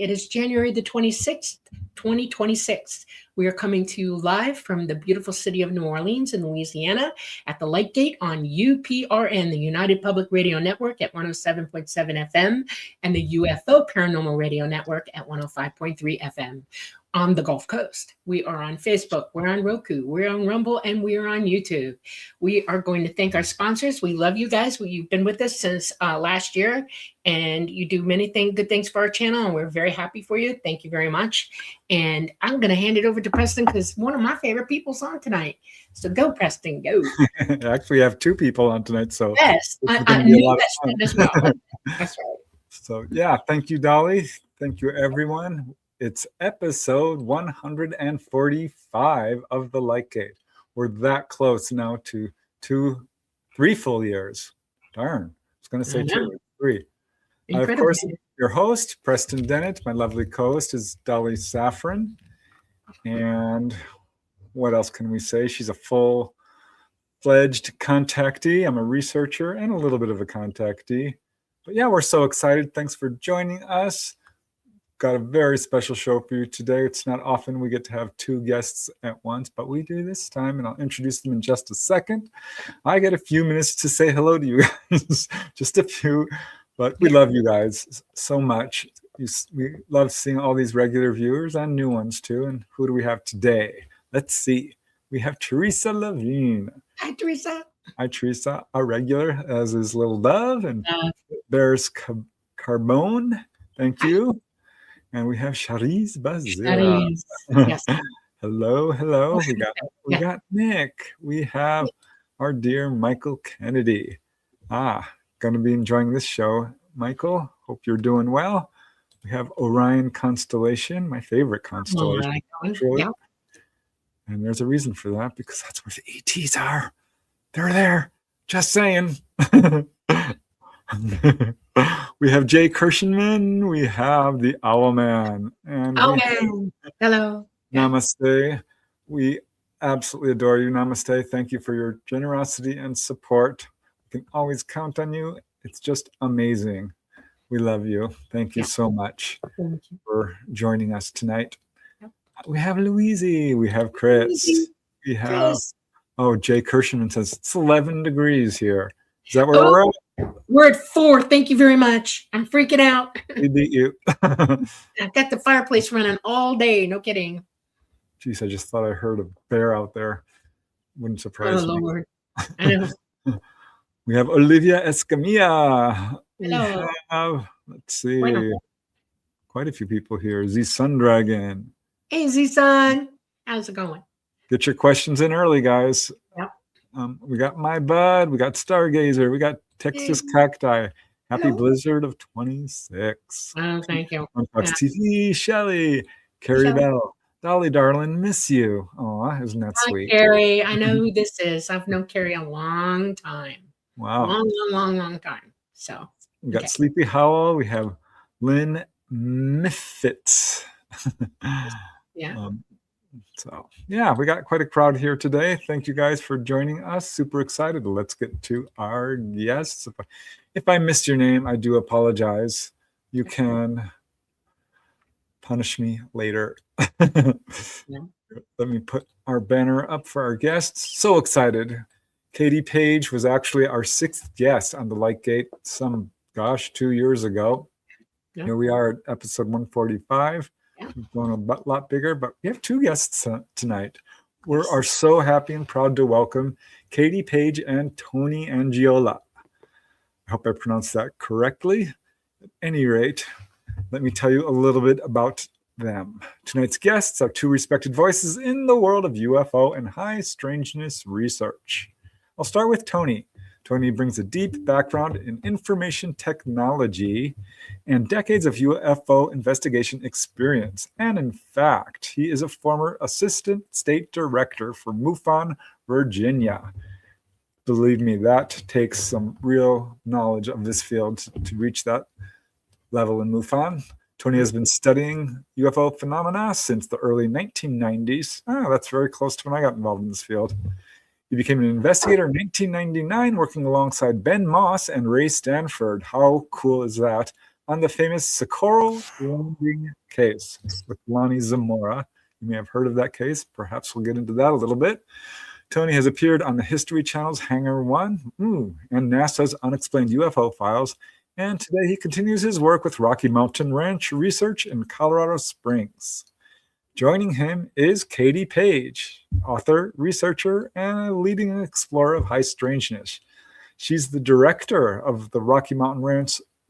It is January the 26th, 2026. We are coming to you live from the beautiful city of New Orleans in Louisiana at the Light Gate on UPRN, the United Public Radio Network at 107.7 FM and the UFO Paranormal Radio Network at 105.3 FM. On the Gulf Coast. We are on Facebook, we're on Roku, we're on Rumble, and we are on YouTube. We are going to thank our sponsors. We love you guys. You've been with us since last year, and you do many good things for our channel, and we're very happy for you. Thank you very much. And I'm going to hand it over to Preston because one of my favorite people's on tonight. So go, Preston, go. Actually, we have two people on tonight. So yes, I knew Preston as well. That's right. So yeah, thank you, Dolly. Thank you, everyone. It's episode 145 of the Light Gate. We're that close now to 3 full years. Darn, I was going to say 2 or 3. Of course, your host, Preston Dennett. My lovely co-host is Dolly Safran. And what else can we say? She's a full-fledged contactee. I'm a researcher and a little bit of a contactee. But yeah, we're so excited. Thanks for joining us. Got a very special show for you today. It's not often we get to have 2 guests at once, but we do this time, and I'll introduce them in just a second. I get a few minutes to say hello to you guys, just a few, but we love you guys so much. We love seeing all these regular viewers and new ones too. And who do we have today? Let's see. We have Teresa Levine. Hi, Teresa. Hi, Teresa. A regular, as is Little Dove, and there's Carbone. Thank you. And we have Sharice Bazira. Yes. Hello. We got Nick. We have our dear Michael Kennedy. Going to be enjoying this show. Michael, hope you're doing well. We have Orion Constellation, my favorite constellation. Yeah. And there's a reason for that, because that's where the ETs are. They're there. Just saying. We have Jay Kirshenman. We have the Owlman. And hello. Namaste. We absolutely adore you. Namaste. Thank you for your generosity and support. We can always count on you. It's just amazing. We love you. Thank you so much for joining us tonight. We have Louise. We have Chris. We have, Jay Kirshenman says it's 11 degrees here. Is that where we're at? We're at 4. Thank you very much. I'm freaking out. We beat you. I've got the fireplace running all day. No kidding. Jeez, I just thought I heard a bear out there. Wouldn't surprise me. Lord. I know. We have Olivia Escamilla. Hello. Let's see. Quite a few people here. Z Sun Dragon. Hey, Z Sun. How's it going? Get your questions in early, guys. Yep. We got My Bud. We got Stargazer. We got Texas Cacti. Happy Blizzard of 26. Oh, thank you. On Fox TV, Shelly, Carrie Bell, Dolly Darling, miss you. Oh, isn't that sweet? Carrie, I know who this is. I've known Carrie a long time. Wow. Long time. So we got Sleepy Howell. We have Lynn Miffitz. We got quite a crowd here today. Thank you guys for joining us. Super excited. Let's get to our guests. If I missed your name, I do apologize. You can punish me later. Let me put our banner up for our guests. So excited. Katie Paige was actually our 6th guest on the Light Gate 2 years ago. Here we are at episode 145. We've grown a lot bigger, but we have 2 guests tonight. We are so happy and proud to welcome Katie Paige and Tony Angiola. I hope I pronounced that correctly. At any rate, let me tell you a little bit about them. Tonight's guests are 2 respected voices in the world of UFO and high strangeness research. I'll start with Tony. Tony brings a deep background in information technology and decades of UFO investigation experience. And in fact, he is a former assistant state director for MUFON Virginia. Believe me, that takes some real knowledge of this field to reach that level in MUFON. Tony has been studying UFO phenomena since the early 1990s. That's very close to when I got involved in this field. He became an investigator in 1999, working alongside Ben Moss and Ray Stanford. How cool is that? on the famous Socorro Landing Case with Lonnie Zamora. You may have heard of that case. Perhaps we'll get into that a little bit. Tony has appeared on the History Channel's Hangar 1 and NASA's Unexplained UFO Files. And today he continues his work with Rocky Mountain Ranch Research in Colorado Springs. Joining him is Katie Paige, author, researcher, and a leading explorer of high strangeness. She's the director of the Rocky Mountain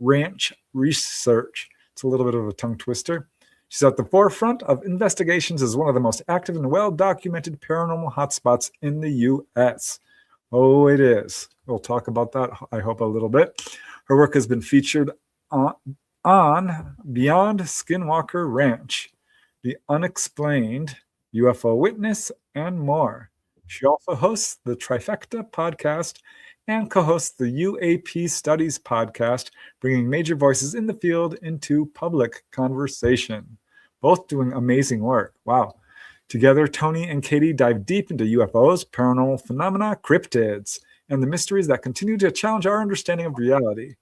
Ranch Research. It's a little bit of a tongue twister. She's at the forefront of investigations as one of the most active and well-documented paranormal hotspots in the U.S. Oh, it is. We'll talk about that, I hope, a little bit. Her work has been featured on Beyond Skinwalker Ranch, The Unexplained, UFO Witness, and more. She also hosts the Trifecta podcast and co-hosts the UAP Studies Podcast, bringing major voices in the field into public conversation. Both doing amazing work. Wow. Together, Tony and Katie dive deep into UFOs, paranormal phenomena, cryptids, and the mysteries that continue to challenge our understanding of reality.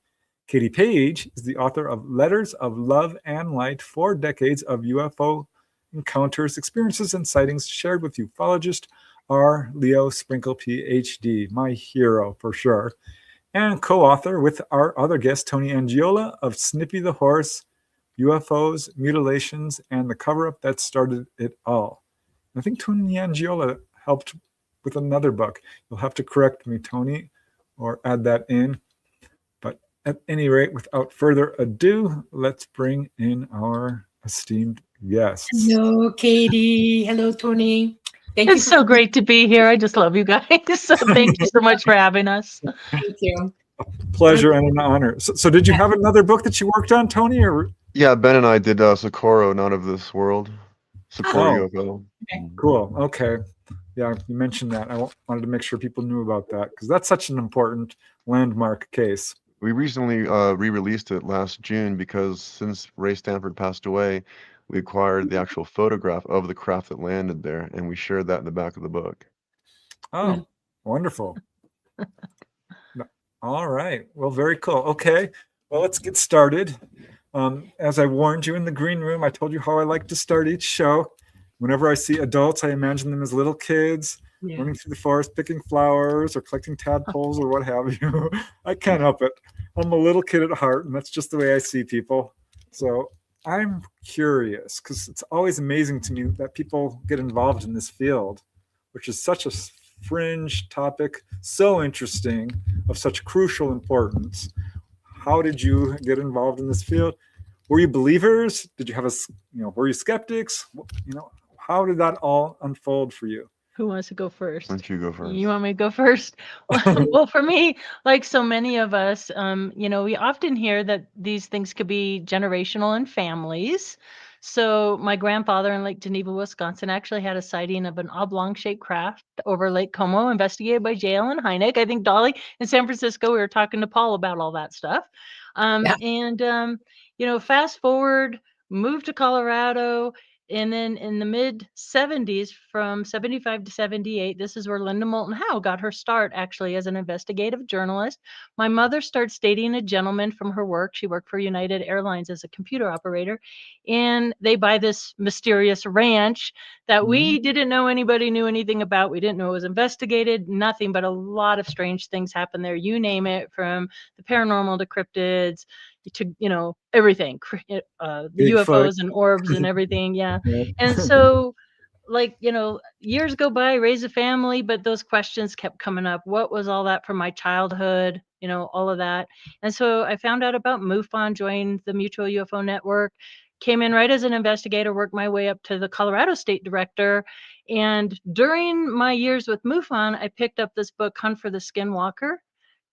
Katie Paige is the author of Letters of Love and Light, 4 Decades of UFO Encounters, Experiences, and Sightings Shared with Ufologist R. Leo Sprinkle, Ph.D., my hero for sure, and co-author with our other guest, Tony Angiola of Snippy the Horse, UFOs, Mutilations, and the Coverup that started it all. I think Tony Angiola helped with another book. You'll have to correct me, Tony, or add that in. But at any rate, without further ado, let's bring in our esteemed guests. Hello, Katie. Hello, Tony. It's so great to be here. I just love you guys. So thank you so much for having us. Thank you. Pleasure and an honor. So did you have another book that you worked on, Tony? Or Yeah, Ben and I did Socorro, Not of This World. Socorro UFO. Okay. Cool. Okay. Yeah, you mentioned that. I wanted to make sure people knew about that because that's such an important landmark case. We recently re-released it last June because since Ray Stanford passed away, we acquired the actual photograph of the craft that landed there, and we shared that in the back of the book. Oh, wonderful. All right. Well, very cool. Okay. Well, let's get started. As I warned you in the green room, I told you how I like to start each show. Whenever I see adults, I imagine them as little kids running through the forest, picking flowers or collecting tadpoles or what have you. I can't help it. I'm a little kid at heart, and that's just the way I see people. So I'm curious because it's always amazing to me that people get involved in this field, which is such a fringe topic, so interesting, of such crucial importance. How did you get involved in this field? Were you believers? Did you have were you skeptics? How did that all unfold for you? Who wants to go first? Why don't you go first? You want me to go first? Well, for me, like so many of us, we often hear that these things could be generational in families. So my grandfather in Lake Geneva, Wisconsin, actually had a sighting of an oblong-shaped craft over Lake Como, investigated by J.L. and Hynek. I think, Dolly, in San Francisco, we were talking to Paul about all that stuff. Fast forward, moved to Colorado. And then in the mid 70s, from 75 to 78, this is where Linda Moulton Howe got her start actually as an investigative journalist. My mother starts dating a gentleman from her work. She worked for United Airlines as a computer operator. And they buy this mysterious ranch that we didn't know anybody knew anything about. We didn't know it was investigated, nothing, but a lot of strange things happen there. You name it, from the paranormal to cryptids to everything, the UFOs and orbs and everything. Yeah. And so years go by, raise a family, but those questions kept coming up. What was all that from my childhood? All of that. And so I found out about MUFON, joined the Mutual UFO Network, came in right as an investigator, worked my way up to the Colorado State Director. And during my years with MUFON, I picked up this book, Hunt for the Skinwalker,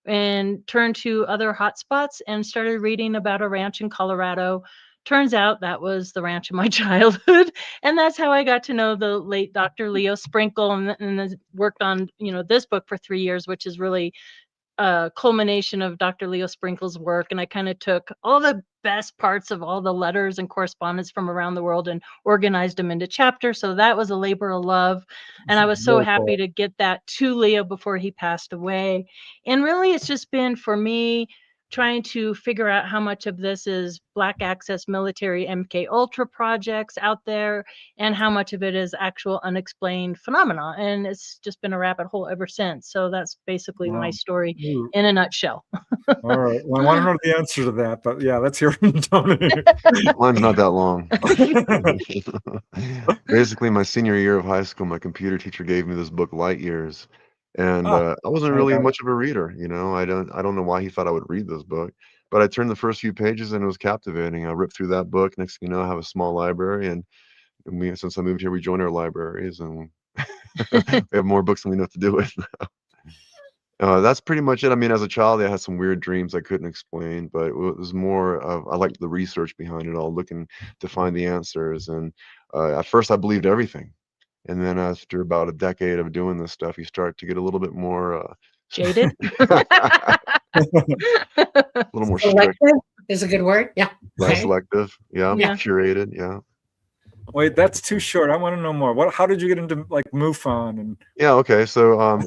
and turned to other hotspots and started reading about a ranch in Colorado. Turns out that was the ranch of my childhood. And that's how I got to know the late Dr. Leo Sprinkle and worked on, this book for 3 years, which is really a culmination of Dr. Leo Sprinkle's work. And I kind of took all the best parts of all the letters and correspondence from around the world and organized them into chapters. So that was a labor of love. And I was so happy to get that to Leo before he passed away. And really, it's just been, for me, trying to figure out how much of this is Black access military MK Ultra projects out there and how much of it is actual unexplained phenomena. And it's just been a rabbit hole ever since. So that's basically my story Ooh. in a nutshell. All right. Well, I want to know the answer to that, but yeah, let's hear from Tony. Mine's not that long. Basically, my senior year of high school, my computer teacher gave me this book, Light Years, and I wasn't really much of a reader. I don't know why he thought I would read this book, but I turned the first few pages and it was captivating. I ripped through that book. Next thing you know, I have a small library, and since I moved here, we joined our libraries, and we have more books than we know what to do with now. That's pretty much it. I mean, as a child, I had some weird dreams I couldn't explain, but it was more of, I liked the research behind it all, looking to find the answers. And at first I believed everything. And then after about a decade of doing this stuff, you start to get a little bit more Jaded. a little more strict. Selective is a good word. Yeah. Less Okay. selective. Yeah. Yeah. Curated. Yeah. Wait, that's too short. I want to know more. How did you get into like MUFON and Yeah, okay. So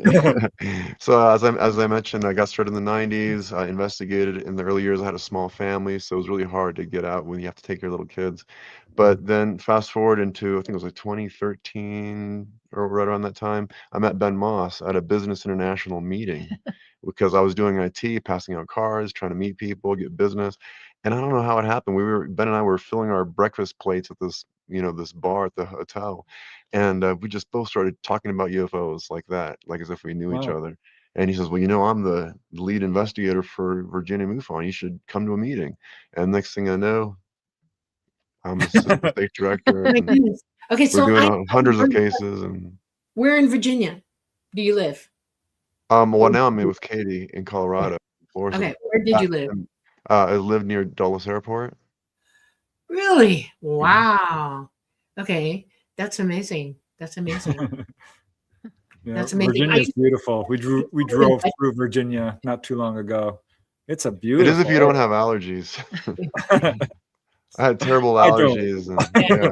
so as I mentioned, I got started in the 90s. I investigated in the early years. I had a small family, so it was really hard to get out when you have to take your little kids. But then fast forward into, I think it was like 2013 or right around that time, I met Ben Moss at a Business International meeting because I was doing IT, passing out cards, trying to meet people, get business. And I don't know how it happened. Ben and I were filling our breakfast plates at this, this bar at the hotel. And we just both started talking about UFOs like that, like as if we knew each Wow. other. And he says, well, I'm the lead investigator for Virginia MUFON. You should come to a meeting. And next thing I know, I'm assistant state director. Oh my And goodness. Okay, we're so doing hundreds of cases. And where in Virginia do you live? well, now I'm with Katie in Colorado. Okay, where did you live? I live near Dulles Airport. Really? Wow. Okay, that's amazing. That's amazing. Yeah, That's amazing. Virginia's beautiful. We drove through Virginia not too long ago. It's a beautiful. It is if you don't have allergies. I had terrible I don't. allergies. And, yeah.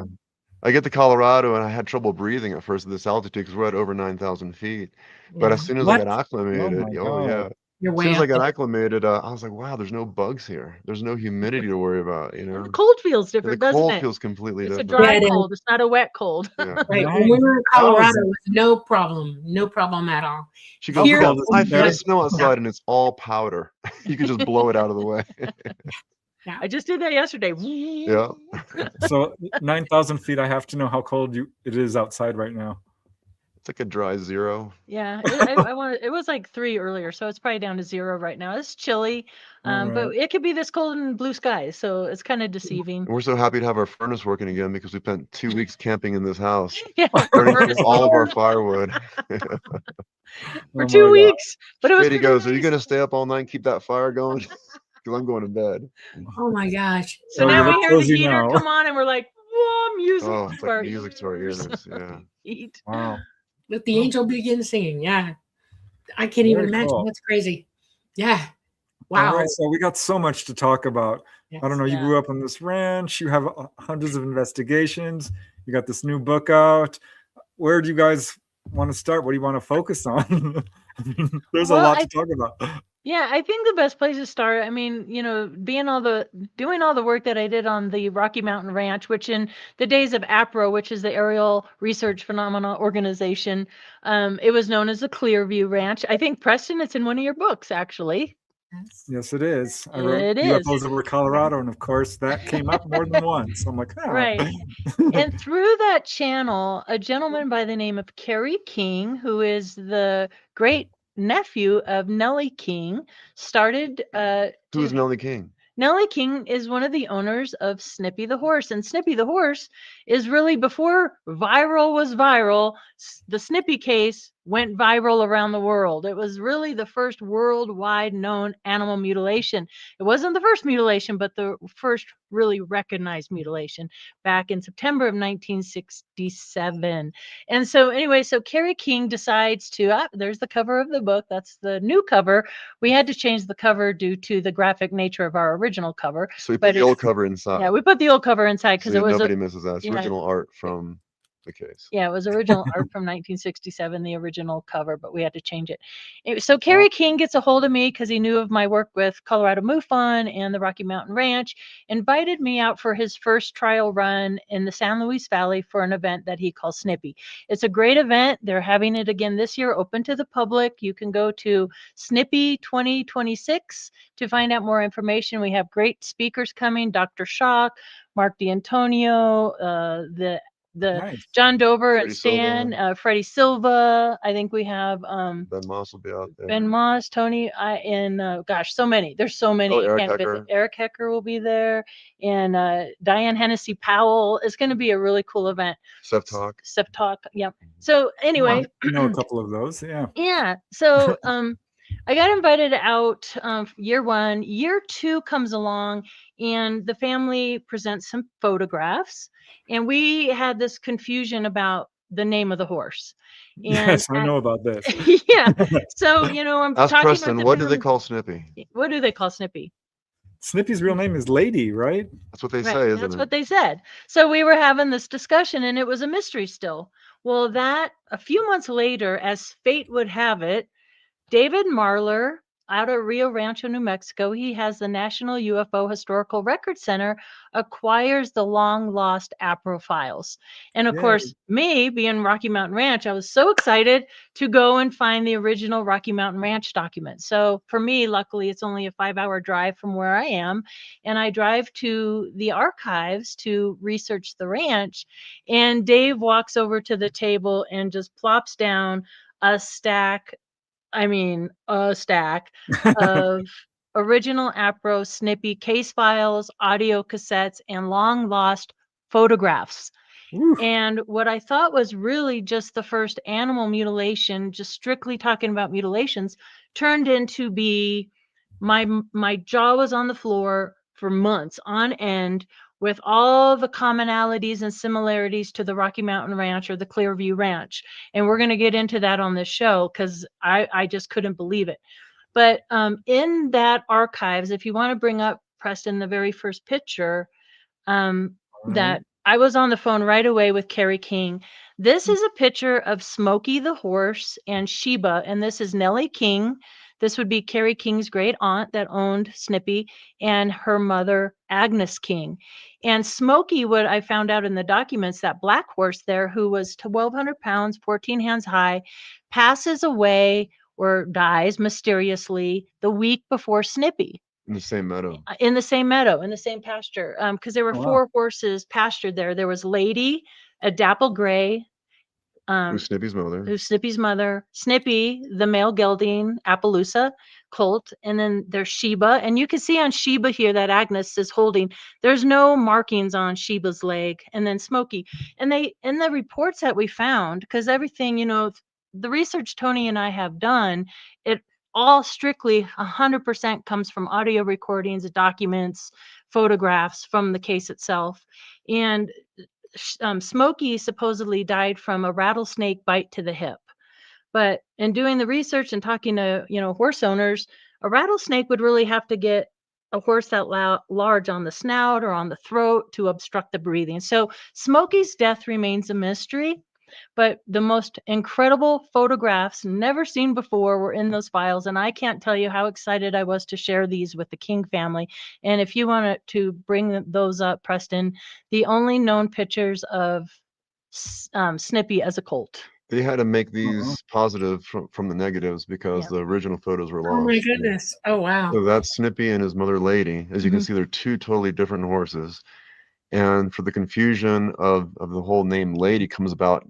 I get to Colorado and I had trouble breathing at first at this altitude because we're at over 9,000 feet. But Yeah. as soon as What? I got acclimated, Oh my yeah. God. You're As way soon as I up got there. acclimated, I was like, wow, there's no bugs here. There's no humidity to worry about, The cold feels The different, doesn't cold it? feels completely It's a different. dry Yeah, it is. cold. It's not a wet cold. Yeah. Right. When we were in 9,000. Colorado, it was no problem. No problem at all. She How goes, Here- cold is I it feel there? the snow outside and it's all powder. You can just blow it out of the way. I just did that yesterday. Yeah. So 9,000 feet. I have to know how cold it is outside right now. It's like a dry zero. Yeah, it was like 3 earlier, so it's probably down to 0 right now. It's chilly, All but right. it could be this cold in blue skies, so it's kind of deceiving. And we're so happy to have our furnace working again because we spent 2 weeks camping in this house, Yeah, burning furnace through all of our firewood. for Oh 2 my God. weeks, but it was Katie pretty goes, are you nice. going to stay up all night and keep that fire going? Because I'm going to bed. Oh my gosh. So Oh, now you we look hear the cozy heater now. come on, and we're like, whoa, music! Oh, it's to our like music to our ears. Yeah. Heat. Wow. Let the angel begin singing. Yeah. I can't even Very imagine. cool. That's crazy. Yeah. All Wow. right. So we got so much to talk about. I don't know. You Yeah. grew up on this ranch. You have hundreds of investigations. You got this new book out. Where do you guys want to start? What do you want to focus on? There's a Well, lot to talk about. Yeah, I think the best place to start, I mean, doing all the work that I did on the Rocky Mountain Ranch, which in the days of APRO, which is the Aerial Research Phenomena Organization, it was known as the Clearview Ranch. I think, Preston, it's in one of your books, actually. Yes, it is. I wrote It is. UFOs over Colorado, and of course that came up more than once. I'm like, oh. Right. And through that channel, a gentleman by the name of Kerry King, who is the great nephew of Nellie King, started Who's Nellie King? Nellie King is one of the owners of Snippy the Horse, and Snippy the Horse is really, before viral was viral, the Snippy case went viral around the world. It was really the first worldwide known animal mutilation. It wasn't the first mutilation, but the first really recognized mutilation back in September of 1967. And so anyway, so Kerry King decides to, there's the cover of the book. That's the new cover. We had to change the cover due to the graphic nature of our original cover. So we put the old cover inside. Yeah, we put the old cover inside because So it was nobody misses that. It's yeah. original art from the case. Yeah, it was original art from 1967, the original cover, but we had to change it. So Kerry King gets a hold of me because he knew of my work with Colorado MUFON and the Rocky Mountain Ranch, invited me out for his first trial run in the San Luis Valley for an event that he calls Snippy. It's a great event. They're having it again this year, open to the public. You can go to Snippy 2026 to find out more information. We have great speakers coming, Dr. Shock, Mark D'Antonio, the Nice. John Dover Freddie and Stan, Silva. Freddie Silva. I think we have Ben Moss will be out there. Ben Moss, Tony, and gosh, so many. There's so many. Oh, I Eric can't fit Hecker. Eric Hecker will be there, and Diane Hennessy Powell. It's going to be a really cool event. Seth Talk. Seth Talk. Yep. So anyway, I know a couple of those. Yeah. yeah. So I got invited out year one. Year two comes along, and the family presents some photographs, and we had this confusion about the name of the horse. And Yes, I know about this. yeah. So I'm Ask talking Preston, about what do they call Snippy? What do they call Snippy? Snippy's real name is Lady, right? That's what they Right, say, isn't that's it? what they said. So we were having this discussion, and it was a mystery still. Well, that a few months later, as fate would have it, David Marler out of Rio Rancho, New Mexico, he has the National UFO Historical Record Center, acquires the long lost APRO files. And of Yay. course, me being Rocky Mountain Ranch, I was so excited to go and find the original Rocky Mountain Ranch document. So for me, luckily, it's only a 5-hour drive from where I am. And I drive to the archives to research the ranch. And Dave walks over to the table and just plops down a stack of original APRO Snippy case files, audio cassettes, and long lost photographs. Woo. And what I thought was really just the first animal mutilation, just strictly talking about mutilations, turned into be my jaw was on the floor for months on end with all the commonalities and similarities to the Rocky Mountain Ranch or the Clearview Ranch. And we're going to get into that on this show because I just couldn't believe it. But in that archives, if you want to bring up, Preston, the very first picture, that I was on the phone right away with Kerry King. This is a picture of Smokey the horse and Sheba, and this is Nellie King. This would be Kerry King's great aunt that owned Snippy, and her mother, Agnes King. And Smokey, what I found out in the documents, that black horse there, who was 1,200 pounds, 14 hands high, passes away or dies mysteriously the week before Snippy. In the same meadow. In the same meadow, in the same pasture, because there were 4 horses pastured there. There was Lady, a dapple gray, Who's Snippy's mother? who's Snippy's mother, Snippy, the male gelding Appaloosa colt, and then there's Sheba. And you can see on Sheba here that Agnes is holding. There's no markings on Sheba's leg. And then Smokey. And they, in the reports that we found, because everything, the research Tony and I have done, it all strictly 100% comes from audio recordings, documents, photographs from the case itself. And Smokey supposedly died from a rattlesnake bite to the hip. But in doing the research and talking to, horse owners, a rattlesnake would really have to get a horse that large on the snout or on the throat to obstruct the breathing. So Smokey's death remains a mystery. But the most incredible photographs never seen before were in those files. And I can't tell you how excited I was to share these with the King family. And if you want to bring those up, Preston, the only known pictures of Snippy as a colt. They had to make these positive from the negatives because the original photos were lost. Oh my goodness. Oh, wow. So that's Snippy and his mother Lady. As you can see, they're 2 totally different horses. And for the confusion of the whole name Lady comes about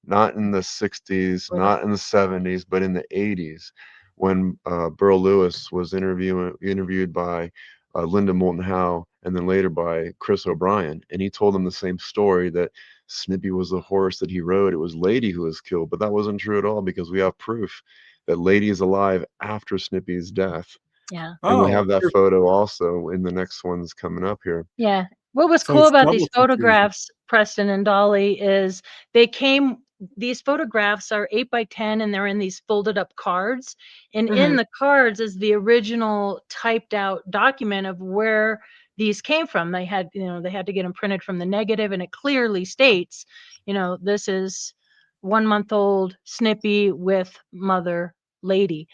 not in the 60s, not in the 70s, but in the 80s, when Burl Lewis was interviewed by Linda Moulton Howe, and then later by Chris O'Brien. And he told them the same story, that Snippy was the horse that he rode. It was Lady who was killed, but that wasn't true at all, because we have proof that Lady is alive after Snippy's death. Yeah. And we have that photo also in the next ones coming up here. Yeah. What was cool about these photographs, Preston and Dolly, is these photographs are 8x10 and they're in these folded up cards. And in the cards is the original typed out document of where these came from. They had to get them printed from the negative, and it clearly states, this is 1 month old Snippy with mother lady.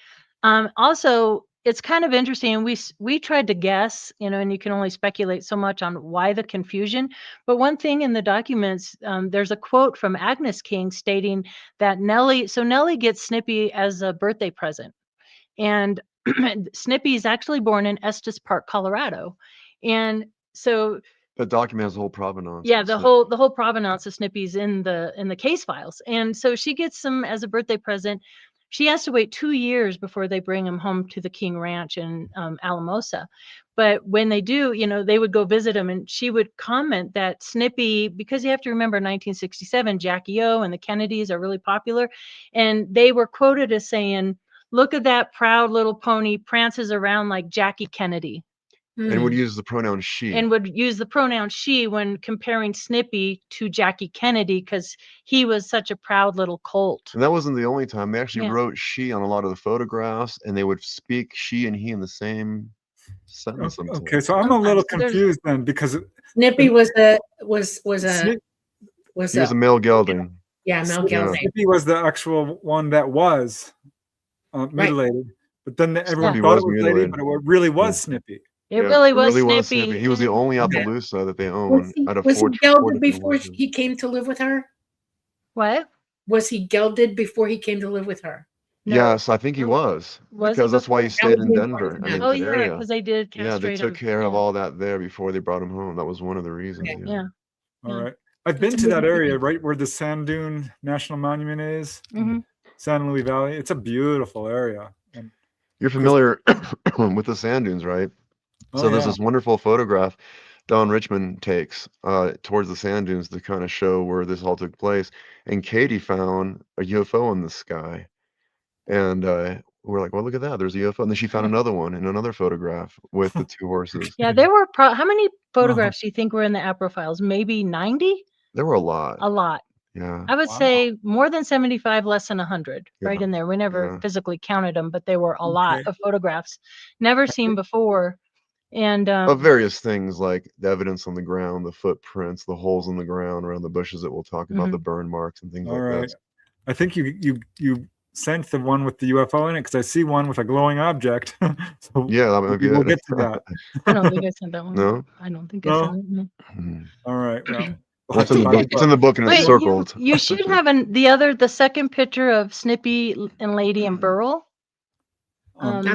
Also, it's kind of interesting. We tried to guess, and you can only speculate so much on why the confusion. But one thing in the documents, there's a quote from Agnes King stating that Nellie gets Snippy as a birthday present, and Snippy is actually born in Estes Park, Colorado, and so The document has the whole provenance. yeah, of the Snippy. whole provenance of Snippy's in the case files, and so she gets him as a birthday present. She has to wait 2 years before they bring him home to the King Ranch in Alamosa. But when they do, they would go visit him, and she would comment that Snippy, because you have to remember 1967, Jackie O and the Kennedys are really popular, and they were quoted as saying, "Look at that proud little pony, prances around like Jackie Kennedy." And would use the pronoun she. And would use the pronoun she when comparing Snippy to Jackie Kennedy, because he was such a proud little colt. And that wasn't the only time. They actually Yeah. wrote she on a lot of the photographs, and they would speak she and he in the same sentence. Okay, so I'm a little confused then, because Snippy was a he was a male gelding. Yeah, male gelding. Snippy was the actual one that was mutilated, but then everyone Snippy thought was it was lady, mutilated. but it really was Snippy. It really was Snippy. Snippy. He was the only Appaloosa that they Was owned he, out of was he 4 gelded different before horses. he came to live with her? What? Was he gelded before he came to live with her? No. Yes, I think he was. Was because he that's why he before? stayed in Denver. I mean, Oh the yeah, area. because they did Yeah, castrate they took him. care of all that there before they brought him home. That was one of the reasons. Okay. Yeah. All right. I've been to that area, right where the Sand Dune National Monument is, San Luis Valley. It's a beautiful area. And you're familiar with the sand dunes, right? So there's this wonderful photograph Don Richmond takes towards the sand dunes to kind of show where this all took place. And Katie found a UFO in the sky. And we're like, well, look at that. There's a UFO. And then she found another one in another photograph with the 2 horses. Yeah, there were how many photographs do you think were in the APRO files? Maybe 90? There were a lot. A lot. Yeah. I would say more than 75, less than 100, right in there. We never Yeah. physically counted them, but there were a lot of photographs never seen before. And of various things like the evidence on the ground, the footprints, the holes in the ground around the bushes that we'll talk about, the burn marks and things all like right. that. I think you sent the one with the UFO in it, because I see one with a glowing object. So yeah, that might be we'll it. get to that. I don't think I sent that one. No? I don't think I sent it. No. All right. Well, It's in the book. It's in the book and it's circled. You should have the second picture of Snippy and Lady and Burl. That's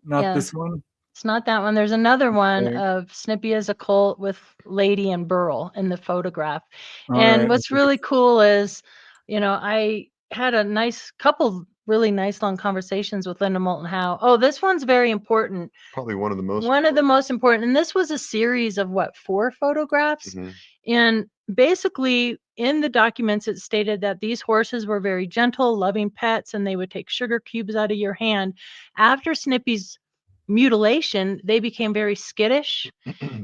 not this one. It's not that one. There's another one Okay. of Snippy as a colt with Lady and Burl in the photograph. All And right. what's really cool is, I had a couple really nice long conversations with Linda Moulton Howe. Oh, this one's very important. Probably one of the most important. And this was a series of 4 photographs. And basically in the documents, it stated that these horses were very gentle, loving pets, and they would take sugar cubes out of your hand. After Snippy's mutilation, they became very skittish.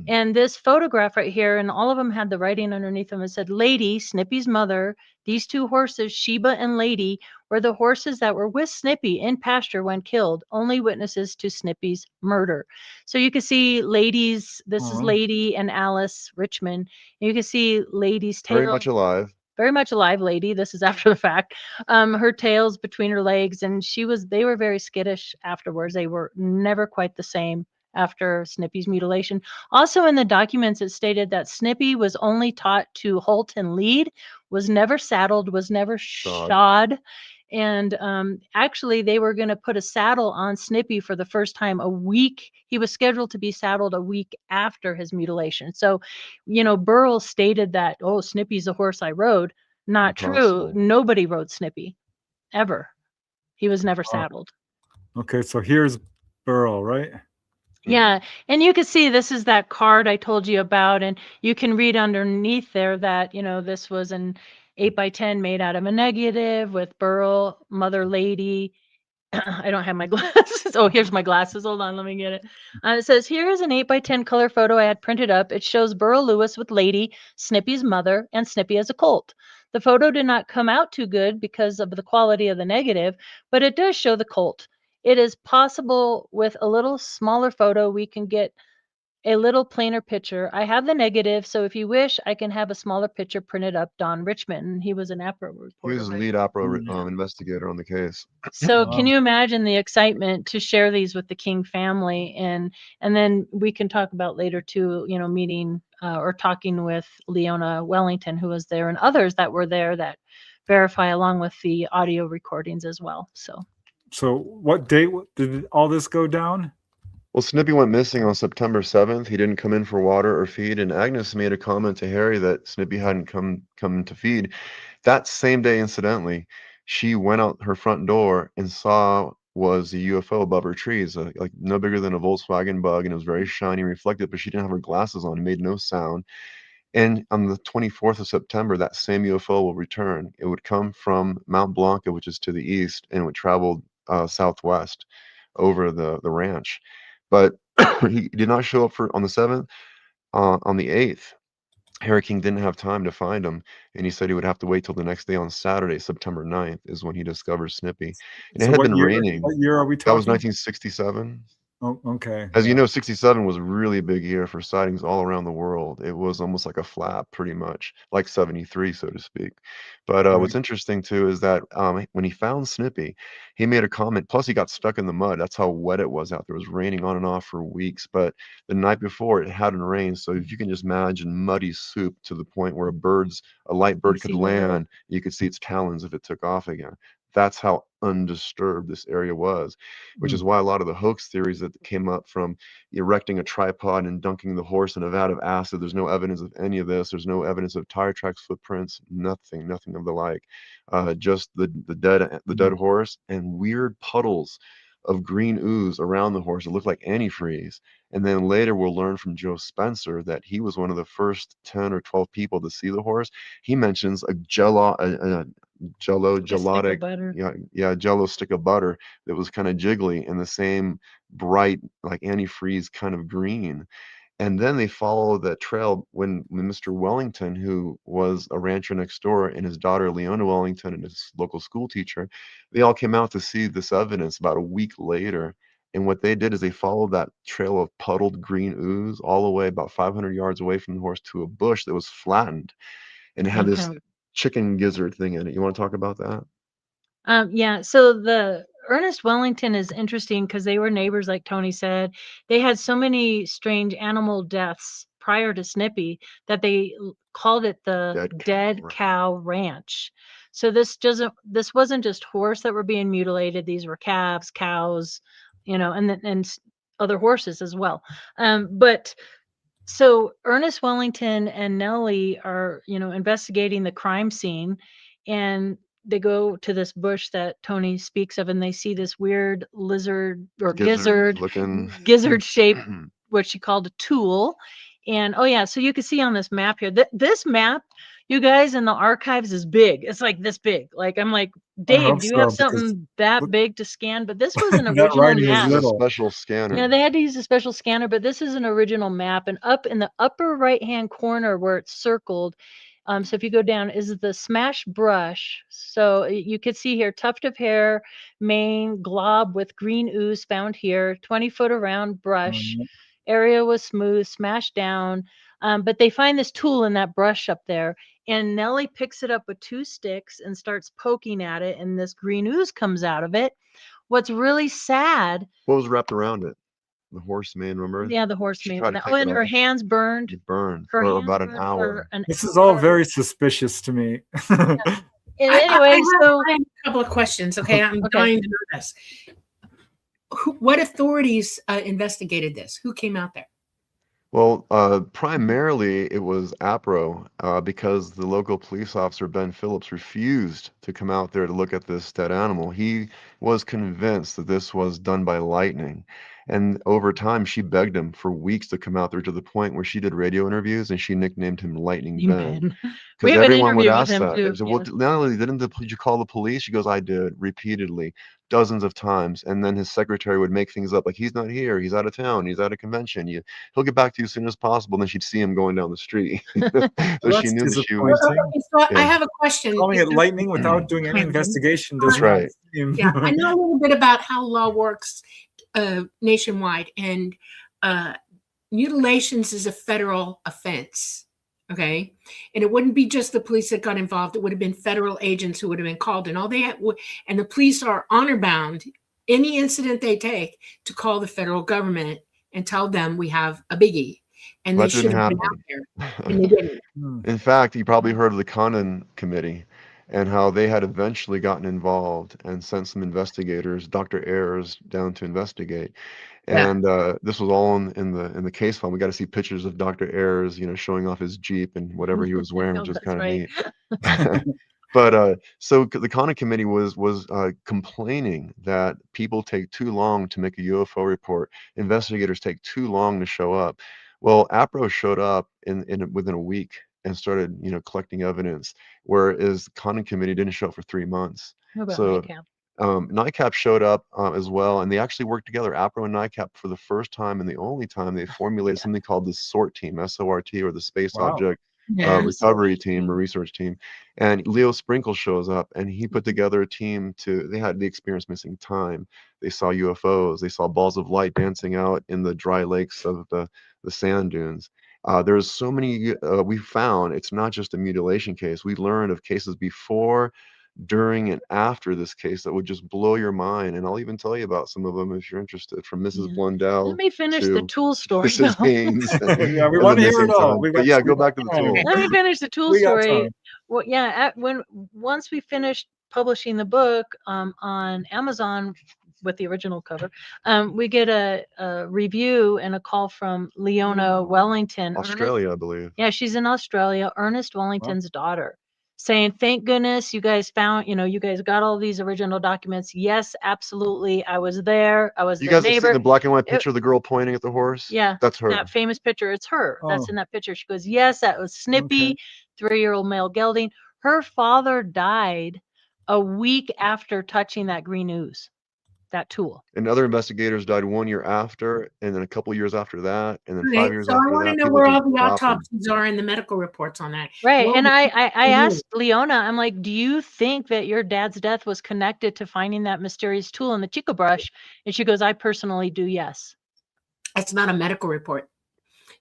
And this photograph right here, and all of them had the writing underneath them. It said, Lady, Snippy's mother, these 2 horses, Sheba and Lady, were the horses that were with Snippy in pasture when killed, only witnesses to Snippy's murder. So you can see Lady's, this is Lady and Alice Richmond. You can see Lady's tail. very much alive. Very much alive, Lady. This is after the fact. Her tail's between her legs, and they were very skittish afterwards. They were never quite the same after Snippy's mutilation. Also in the documents, it stated that Snippy was only taught to halt and lead, was never saddled, was never shod. And actually, they were going to put a saddle on Snippy for the first time a week. He was scheduled to be saddled a week after his mutilation. So, Burl stated that, oh, Snippy's a horse I rode. Not true. Nobody rode Snippy, ever. He was never saddled. Okay, so here's Burl, right? Yeah, and you can see this is that card I told you about, and you can read underneath there that, this was an 8x10 made out of a negative with Burl, Mother Lady. I don't have my glasses. Oh, here's my glasses. Hold on, let me get it. It says, here is an 8x10 color photo I had printed up. It shows Burl Lewis with Lady, Snippy's mother, and Snippy as a colt. The photo did not come out too good because of the quality of the negative, but it does show the colt. It is possible with a little smaller photo we can get a little plainer picture. I have the negative, so if you wish, I can have a smaller picture printed up. Don Richmond, he was an APRO He reporter. was the right? lead APRO investigator on the case. So Wow. can you imagine the excitement to share these with the King family? And then we can talk about later too, you know, meeting or talking with Leona Wellington, who was there, and others that were there that verify along with the audio recordings as well. So what date did all this go down? Well, Snippy went missing on September 7th. He didn't come in for water or feed, and Agnes made a comment to Harry that Snippy hadn't come to feed. That same day, incidentally, she went out her front door and saw was a UFO above her trees, like no bigger than a Volkswagen Bug, and it was very shiny and reflective, but she didn't have her glasses on. It made no sound. And on the 24th of September, that same UFO will return. It would come from Mount Blanca, which is to the east, and it would travel southwest over the ranch. But he did not show up on the 7th. On the 8th, Harry King didn't have time to find him, and he said he would have to wait till the next day on Saturday, September 9th, is when he discovers Snippy. And it So had what been year? raining. What year are we That was talking? 1967. Oh, okay. As you know, 67 was a really big year for sightings all around the world. It was almost like a flap, pretty much, like 73, so to speak. But Right. what's interesting, too, is that when he found Snippy, he made a comment. Plus, he got stuck in the mud. That's how wet it was out there. It was raining on and off for weeks. But the night before, it hadn't rained. So if you can just imagine muddy soup to the point where a light bird could land, you could see its talons if it took off again. That's how undisturbed this area was, which is why a lot of the hoax theories that came up from erecting a tripod and dunking the horse in a vat of acid, there's no evidence of any of this. There's no evidence of tire tracks, footprints, nothing of the like. Just the dead horse and weird puddles of green ooze around the horse. It looked like antifreeze. And then later we'll learn from Joe Spencer that he was one of the first 10 or 12 people to see the horse. He mentions a gelatic jello stick of butter that was kind of jiggly in the same bright, like antifreeze kind of green. And then they follow that trail when Mr. Wellington, who was a rancher next door, and his daughter Leona Wellington and his local school teacher, they all came out to see this evidence about a week later. And what they did is they followed that trail of puddled green ooze all the way about 500 yards away from the horse to a bush that was flattened, and it had this chicken gizzard thing in it. You want to talk about that? Yeah. So the Ernest Wellington is interesting because they were neighbors, like Tony said. They had so many strange animal deaths prior to Snippy that they called it the Dead Cow Ranch. So this wasn't just horse that were being mutilated. These were calves, cows, you know, and other horses as well. But so Ernest Wellington and Nellie are, you know, investigating the crime scene, and they go to this bush that Tony speaks of, and they see this weird lizard or gizzard shaped, what she called a tool. And so you can see on this map here, this map, you guys, in the archives is big. It's like this big. Like, I'm like, Dave, do you have something that big to scan? But this was an original map. A special scanner. Yeah, they had to use a special scanner, but this is an original map. And up in the upper right-hand corner where it's circled, so if you go down, is the smash brush. So you could see here, tuft of hair, mane, glob with green ooze found here, 20 foot around brush. Area was smooth, smashed down. But they find this tool in that brush up there. And Nellie picks it up with 2 sticks and starts poking at it. And this green ooze comes out of it. What's really sad. What was wrapped around it? The horse mane, remember? Yeah, the horse mane. And her hands burned. Burned for about an hour. This is all very suspicious to me. And anyway, I have a couple of questions. Okay, I'm dying to know this. What authorities investigated this? Who came out there? Well, primarily it was APRO because the local police officer, Ben Phillips, refused to come out there to look at this dead animal. He was convinced that this was done by lightning. And over time, she begged him for weeks to come out there, to the point where she did radio interviews and she nicknamed him Lightning Ben. Because everyone would ask that. Well, not only did you call the police? She goes, I did, repeatedly, dozens of times. And then his secretary would make things up, like, he's not here, he's out of town, he's at a convention, he'll get back to you as soon as possible. And then she'd see him going down the street. So she knew that she was. I have a question. Calling it lightning without doing any investigation. That's right. Yeah, I know a little bit about how law works nationwide, and mutilations is a federal offense. Okay. And it wouldn't be just the police that got involved. It would have been federal agents who would have been called. And all they had, and the police are honor bound, any incident they take, to call the federal government and tell them we have a biggie. And they That should didn't have been out happen. there. And they didn't. In fact, you probably heard of the Condon Committee and how they had eventually gotten involved and sent some investigators, Dr. Ayers, down to investigate. Yeah. And this was all in the case file. We got to see pictures of Dr. Ayers, showing off his Jeep and whatever he was wearing, Oh, which was that's kind of right. neat. But so the Condon Committee was complaining that people take too long to make a UFO report. Investigators take too long to show up. Well, APRO showed up within a week and started, collecting evidence, whereas the Condon Committee didn't show up for 3 months. What about So NICAP? NICAP showed up as well, and they actually worked together. APRO and NICAP, for the first time and the only time, they formulated something called the SORT team, SORT, or the Space Wow. Object Yeah. Recovery Team or Research Team. And Leo Sprinkle shows up, and he put together a team they had the experience missing time. They saw UFOs. They saw balls of light dancing out in the dry lakes of the sand dunes. There's so many we found. It's not just a mutilation case. We learned of cases before, during, and after this case that would just blow your mind. And I'll even tell you about some of them if you're interested, from Mrs. Yeah. Blundell Let me finish the to tool story. Mrs. though. Haynes. Yeah, we and want the to hear it missing all. time. But yeah, go back to the tool. Let me finish the tool We got story. time. Well, yeah, once we finished publishing the book on Amazon with the original cover, we get a review and a call from Leona Wellington. Australia, I believe. Yeah, she's in Australia. Ernest Wellington's daughter, saying, "Thank goodness you guys found, you guys got all these original documents. Yes, absolutely, I was there. I was You the guys have neighbor." seen the black and white picture of the girl pointing at the horse? Yeah, That's her. that famous picture. It's her. That's Oh. in that picture. She goes, "Yes, that was Snippy, Okay. 3-year-old male gelding." Her father died a week after touching that green ooze, that tool. And other investigators died 1 year after, and then a couple years after that, and then 5 Right. years So I after want to that. know People where just all the drop 'em. autopsies are and the medical reports on that. Right. What And was I you? asked Leona, I'm like, "Do you think that your dad's death was connected to finding that mysterious tool in the Chico brush?" And she goes, "I personally do, yes." That's not a medical report.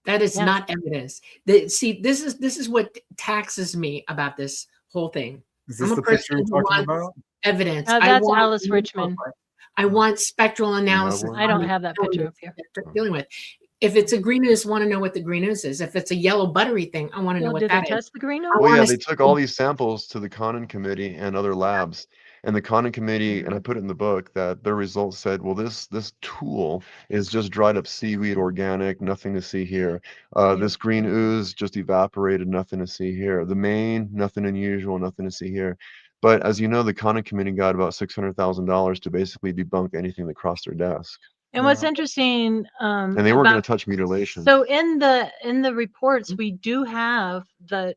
That is Yeah. not evidence. See, this is what taxes me about this whole thing. Is this I'm a the picture person you're who talking wants about? evidence. No, I that's want Alice medical Richmond. report. I want spectral analysis. one? I don't on have that the picture elements up here. that they're dealing with. If it's a green ooze, I want to know what the green ooze is. If it's a yellow buttery thing, I want to know Well, what did they that is. test the green I ooze? Well, yeah, wanna they see- took all these samples to the Condon Committee and other labs. And the Condon Committee, and I put it in the book, that their results said, well, this tool is just dried up seaweed, organic, nothing to see here. This green ooze just evaporated, nothing to see here. The mane, nothing unusual, nothing to see here. But as you know, the Condon Committee got about $600,000 to basically debunk anything that crossed their desk. And what's Yeah. interesting, And they weren't going to touch mutilation. so in the reports, we do have the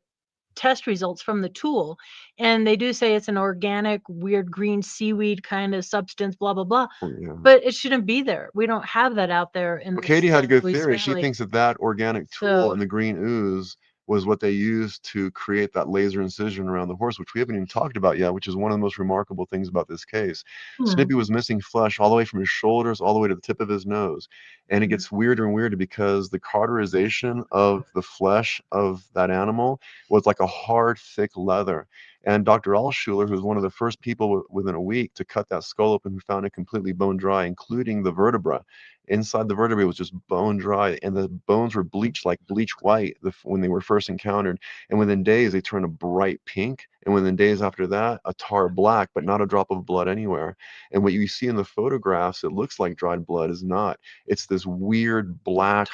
test results from the tool, and they do say it's an organic, weird green seaweed kind of substance, blah blah blah. Oh, yeah. But it shouldn't be there. We don't have that out there in Well, the Katie had a good Louise theory. She Valley. thinks that organic tool So- and the green ooze was what they used to create that laser incision around the horse, which we haven't even talked about yet, which is one of the most remarkable things about this case. Snippy was missing flesh all the way from his shoulders, all the way to the tip of his nose. And it gets weirder and weirder because the cauterization of the flesh of that animal was like a hard, thick leather. And Dr. Alschuler, who was one of the first people within a week to cut that skull open, who found it completely bone dry, including the vertebra. Inside the vertebrae was just bone dry, and the bones were bleached like bleach white when they were first encountered. And within days, they turned a bright pink. And within days after that, a tar black, but not a drop of blood anywhere. And what you see in the photographs, it looks like dried blood, is not. It's this weird black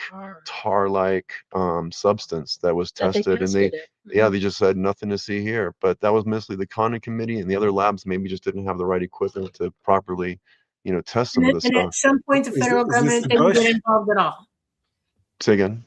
tar-like substance that was that they tested, and tested it. yeah, they just said nothing to see here. But that was mostly the Condon Committee, and the other labs maybe just didn't have the right equipment to properly, test some of this And stuff. at some point, the Is federal this government the didn't get Bush? involved at all. Say again.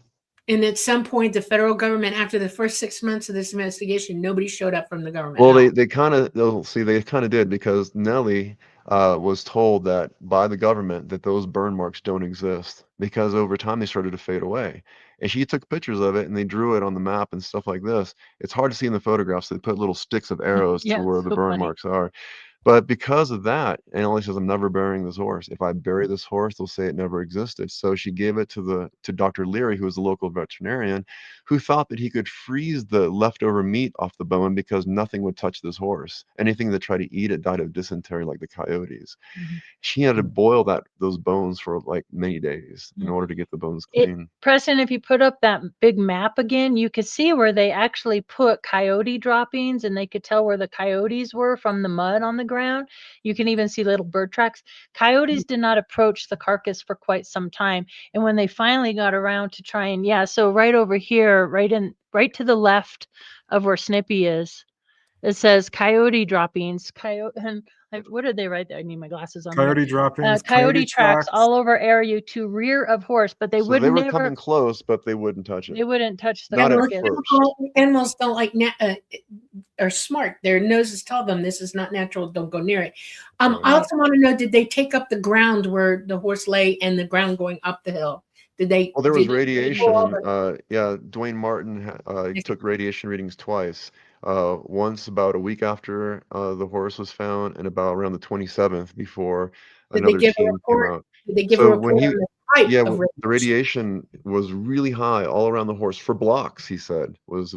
And at some point, the federal government, after the first 6 months of this investigation, nobody showed up from the government. Well, at all. they kind of did, because Nellie was told that by the government that those burn marks don't exist, because over time they started to fade away. And she took pictures of it and they drew it on the map and stuff like this. It's hard to see in the photographs. They put little sticks of arrows Yeah, to where the so burn funny. marks are. But because of that, Ellie says, I'm never burying this horse. If I bury this horse, they'll say it never existed. So she gave it to Dr. Leary, who was a local veterinarian, who thought that he could freeze the leftover meat off the bone because nothing would touch this horse. Anything that tried to eat it died of dysentery, like the coyotes. She had to boil those bones for like many days in order to get the bones clean. Preston, if you put up that big map again, you could see where they actually put coyote droppings, and they could tell where the coyotes were from the mud on the ground. You can even see little bird tracks. Coyotes did not approach the carcass for quite some time. And when they finally got around to try and, so right over here, right to the left of where Snippy is, it says coyote droppings. What did they write there? I need my glasses on. Coyote droppings, coyote tracks all over area to rear of horse, but they would never. They were coming close, but they wouldn't touch it. They wouldn't touch the carcass. Animals don't like are smart. Their noses tell them this is not natural. Don't go near it. I also want to know: did they take up the ground where the horse lay and the ground going up the hill? Did they? Well, there was radiation. Dwayne Martin took radiation readings twice. Once about a week after the horse was found, and about around the 27th before another team came out. Did they give a report on the type of the radiation was really high all around the horse for blocks, he said. But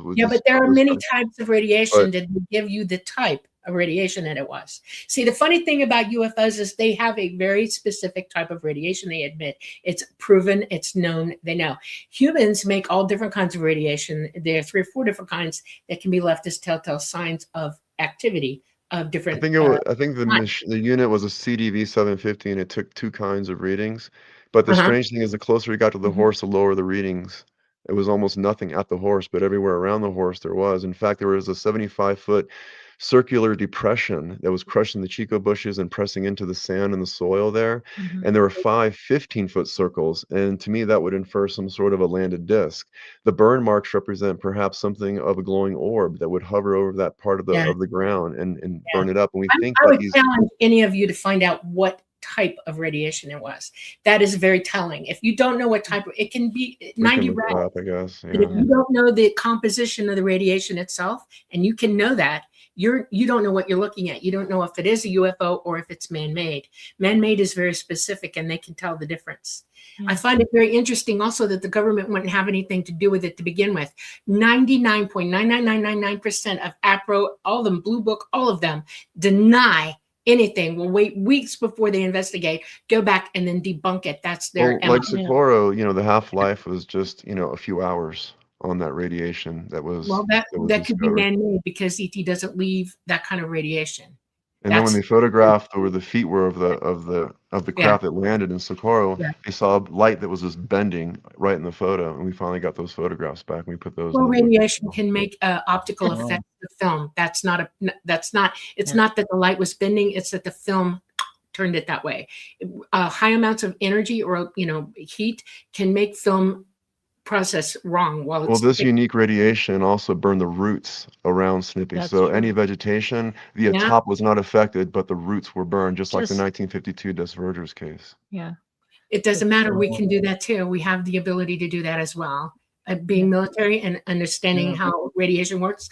there are many types of radiation. Did they give you the type of radiation that it was? See, the funny thing about UFOs is they have a very specific type of radiation. They admit it's proven, it's known, they know. Humans make all different kinds of radiation. There are 3 or 4 different kinds that can be left as telltale signs of activity of different. I think the unit was a CDV 750, and it took 2 kinds of readings. But the strange thing is, the closer we got to the horse, the lower the readings. It was almost nothing at the horse, but everywhere around the horse there was. In fact, there was a 75-foot circular depression that was crushing the Chico bushes and pressing into the sand and the soil there. And there were 5 15-foot circles. And to me, that would infer some sort of a landed disc. The burn marks represent perhaps something of a glowing orb that would hover over that part of the ground and burn it up. And I would challenge any of you to find out what type of radiation it was. That is very telling. If you don't know what type, it can be 90 rad. I guess. Yeah. But if you don't know the composition of the radiation itself, and you can know that, you don't know what you're looking at. You don't know if it is a UFO or if it's man-made. Man-made is very specific, and they can tell the difference. I find it very interesting also that the government wouldn't have anything to do with it to begin with. 99.99999% of APRO, all of them, Blue Book, all of them deny anything. Will wait weeks before they investigate, go back and then debunk it. That's their like Socorro, the half-life was just a few hours on that radiation. That could be man-made because ET doesn't leave that kind of radiation. And then when they photographed where the feet were of the craft that landed in Socorro, they saw light that was just bending right in the photo, and we finally got those photographs back. And we put those. Well, radiation can make optical effects of film. It's not that the light was bending; it's that the film turned it that way. High amounts of energy or heat can make film process wrong this unique radiation also burned the roots around Snippy. So any vegetation, the top was not affected, but the roots were burned, just like the 1952 Desvergers case. It doesn't matter. We can do that too. We have the ability to do that as well. Being military and understanding how radiation works,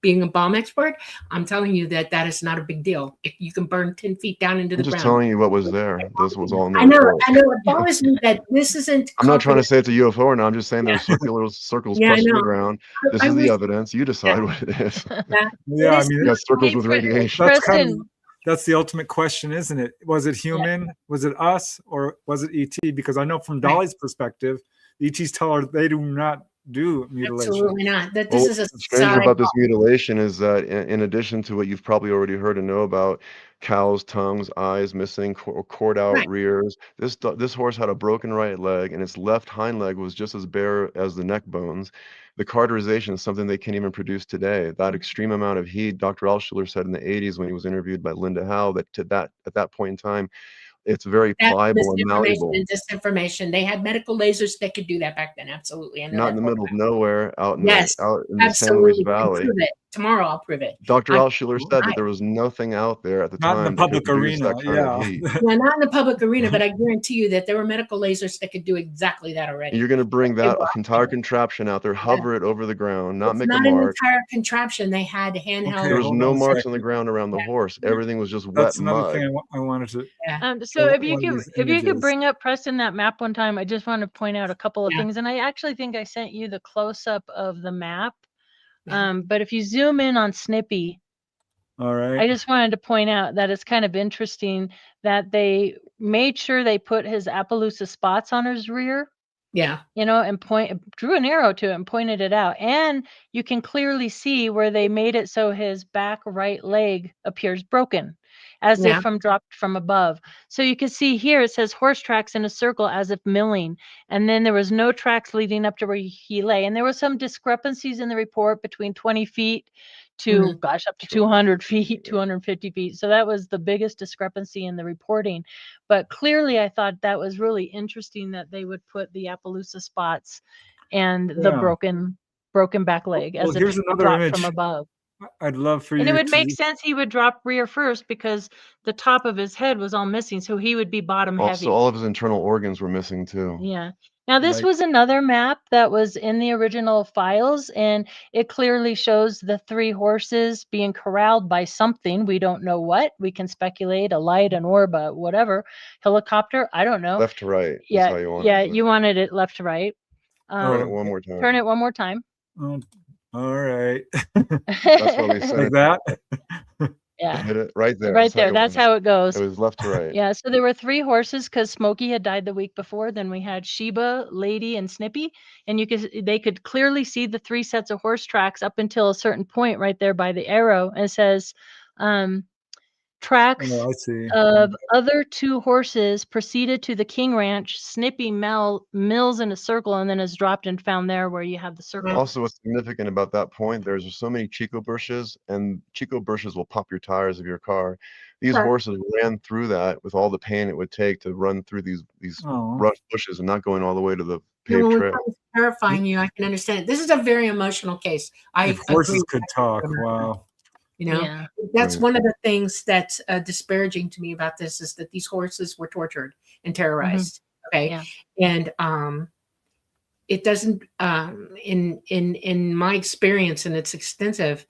being a bomb expert, I'm telling you that is not a big deal. If you can burn 10 feet down into the ground. I'm just telling you what was there. This was all. I know. It bothers me that this isn't. I'm not trying to say it's a UFO or not. I'm just saying there's circular circles pressed to the ground. This is the evidence. You decide what it is. You got circles with radiation. That's the ultimate question, isn't it? Was it human? Was it us? Or was it ET? Because I know from Dolly's perspective, ETs tell her they do not do mutilation. Absolutely not. That this is a strange about this mutilation is that in addition to what you've probably already heard and know about cows' tongues, eyes missing, cord out rears, this horse had a broken right leg, and its left hind leg was just as bare as the neck bones. The cauterization is something they can't even produce today. That extreme amount of heat, Dr. Altschuler said in the 80s when he was interviewed by Linda Howe, that at that point in time, it's very pliable and malleable. And disinformation. They had medical lasers that could do that back then. Absolutely. Not in the middle of nowhere, out in the San Luis Valley. tomorrow I'll prove it. Dr. I- Altshuler said that there was nothing out there at the Not in time the public that could produce arena. that kind of heat. Yeah, not in the public arena, but I guarantee you that there were medical lasers that could do exactly that already. And you're going to bring that were. entire contraption out there, hover it over the ground, not It's make not a an mark. entire contraption. They had handheld. Okay, There was hold no on a marks on the second. ground around the Yeah. horse. Everything was just That's wet another mud. thing I wanted to. So Well, if you one of could these if you could images. bring up Preston that map one time, I just want to point out a couple of Yeah. things. And I actually think I sent you the close up of the map. Yeah. But if you zoom in on Snippy, All right. I just wanted to point out that it's kind of interesting that they made sure they put his Appaloosa spots on his rear, Yeah. and drew an arrow to it and pointed it out. And you can clearly see where they made it so his back right leg appears broken, as Yeah. if dropped from above. So you can see here it says horse tracks in a circle as if milling. And then there was no tracks leading up to where he lay. And there were some discrepancies in the report between 20 feet to up to 200 feet, 250 feet. So that was the biggest discrepancy in the reporting. But clearly I thought that was really interesting that they would put the Appaloosa spots and the broken back leg as if here's it another dropped image. from above. I'd love for you. And it would to... make sense he would drop rear first because the top of his head was all missing. So he would be bottom heavy. Also, all of his internal organs were missing too. Yeah. Now, this Like- was another map that was in the original files, and it clearly shows the 3 horses being corralled by something. We don't know what. We can speculate, a light, an orb, whatever. Helicopter, I don't know. Left to right. Yeah, That's how you want yeah, it. you wanted it left to right. Turn it one more time. Turn it one more time. Oh, all right. That's what we said. Like that. Yeah. Hit it right there. Right there. That's how it goes. It was left to right. Yeah, so there were 3 horses because Smokey had died the week before. Then we had Sheba, Lady, and Snippy, and they could clearly see the 3 sets of horse tracks up until a certain point right there by the arrow. And it says tracks Oh, I see. of other 2 horses proceeded to the King Ranch. Snippy mills in a circle and then is dropped and found there where you have the circle. Also, what's significant about that point, there's so many Chico bushes, and Chico bushes will pop your tires of your car. These Sure. horses ran through that with all the pain it would take to run through these Oh. rough bushes and not going all the way to the You paved know, when trail. it comes to terrifying you, I can understand it. This is a very emotional case. If horses agree could with talk, that. wow. You know, Yeah. that's Right. one of the things that's disparaging to me about this is that these horses were tortured and terrorized. Okay. Yeah. And it doesn't in my experience, and it's extensive,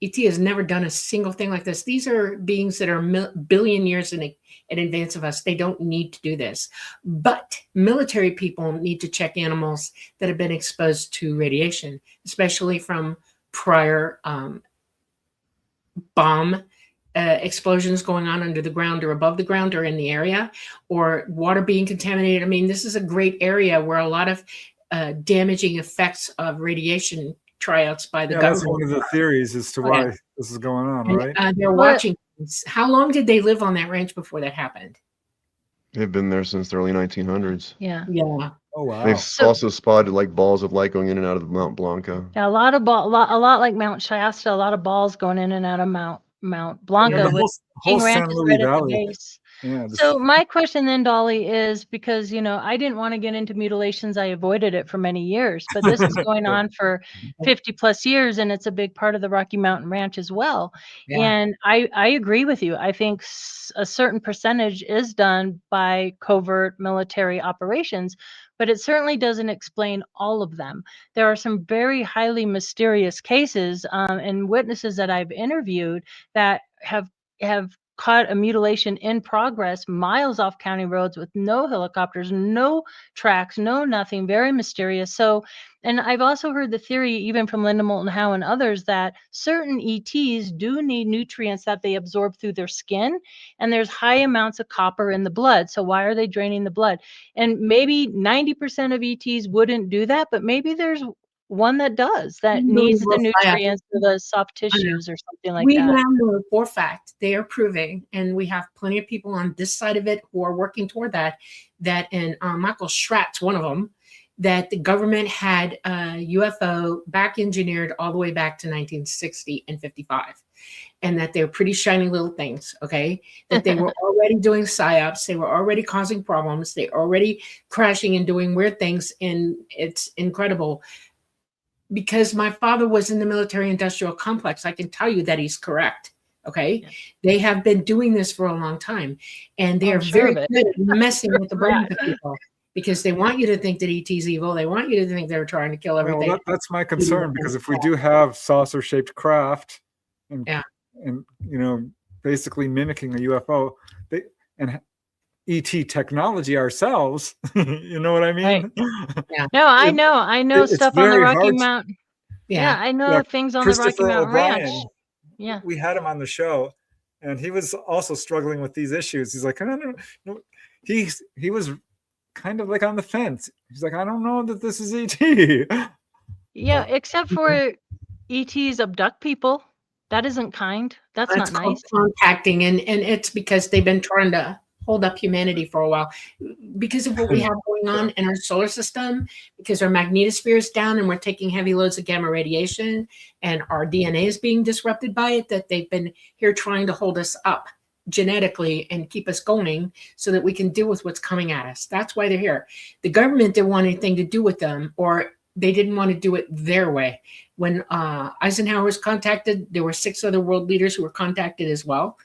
ET has never done a single thing like this. These are beings that are billion years in advance of us. They don't need to do this. But military people need to check animals that have been exposed to radiation, especially from prior bomb explosions going on under the ground or above the ground or in the area, or water being contaminated. I mean, this is a great area where a lot of damaging effects of radiation tryouts by the Yeah, that's government. one of the theories as to why this is going on, right? And, they're watching things. How long did they live on that ranch before that happened? They've been there since the early 1900s. Yeah. Yeah. Oh, wow. They've also spotted like balls of light going in and out of Mount Blanca. Yeah, a lot like Mount Shasta, a lot of balls going in and out of Mount Blanca Yeah, the with whole King Ranch San is Luis right at the Valley. base. Yeah, So my question then, Dolly, is because, I didn't want to get into mutilations. I avoided it for many years, but this is going on for 50 plus years, and it's a big part of the Rocky Mountain Ranch as well. Yeah. And I agree with you. I think a certain percentage is done by covert military operations, but it certainly doesn't explain all of them. There are some very highly mysterious cases and witnesses that I've interviewed that have caught a mutilation in progress miles off county roads with no helicopters, no tracks, no nothing, very mysterious. So, and I've also heard the theory, even from Linda Moulton Howe and others, that certain ETs do need nutrients that they absorb through their skin, and there's high amounts of copper in the blood. So why are they draining the blood? And maybe 90% of ETs wouldn't do that, but maybe there's one that does, that needs the nutrients for the soft tissues or something like we that. now know for a fact, they are proving, and we have plenty of people on this side of it who are working toward that and Michael Schratt's one of them, that the government had UFO back engineered all the way back to 1960 and 55. And that they're pretty shiny little things, okay? That they were already doing psyops, they were already causing problems, they already crashing and doing weird things, and it's incredible. because my father was in the military industrial complex, I can tell you that he's correct. Okay. Yeah. They have been doing this for a long time, and they are very good at messing with the brains of people because they want you to think that ET's evil. They want you to think they're trying to kill everything. Well, that's my concern, because if we do have saucer-shaped craft and basically mimicking a UFO, and ET technology ourselves, you know what I mean? Right. Yeah. No, I know stuff on the Rocky Mountain. Yeah, I know things on the Rocky Mountain Ranch. Yeah, we had him on the show, and he was also struggling with these issues. He's like, I don't know. He was kind of like on the fence. He's like, I don't know that this is ET. Yeah, except for ETs abduct people. That isn't kind. That's not nice. Contacting, and it's because they've been trying to hold up humanity for a while because of what we have going on in our solar system, because our magnetosphere is down and we're taking heavy loads of gamma radiation and our DNA is being disrupted by it, that they've been here trying to hold us up genetically and keep us going so that we can deal with what's coming at us. That's why they're here. The government didn't want anything to do with them, or they didn't want to do it their way. When Eisenhower was contacted, there were 6 other world leaders who were contacted as well.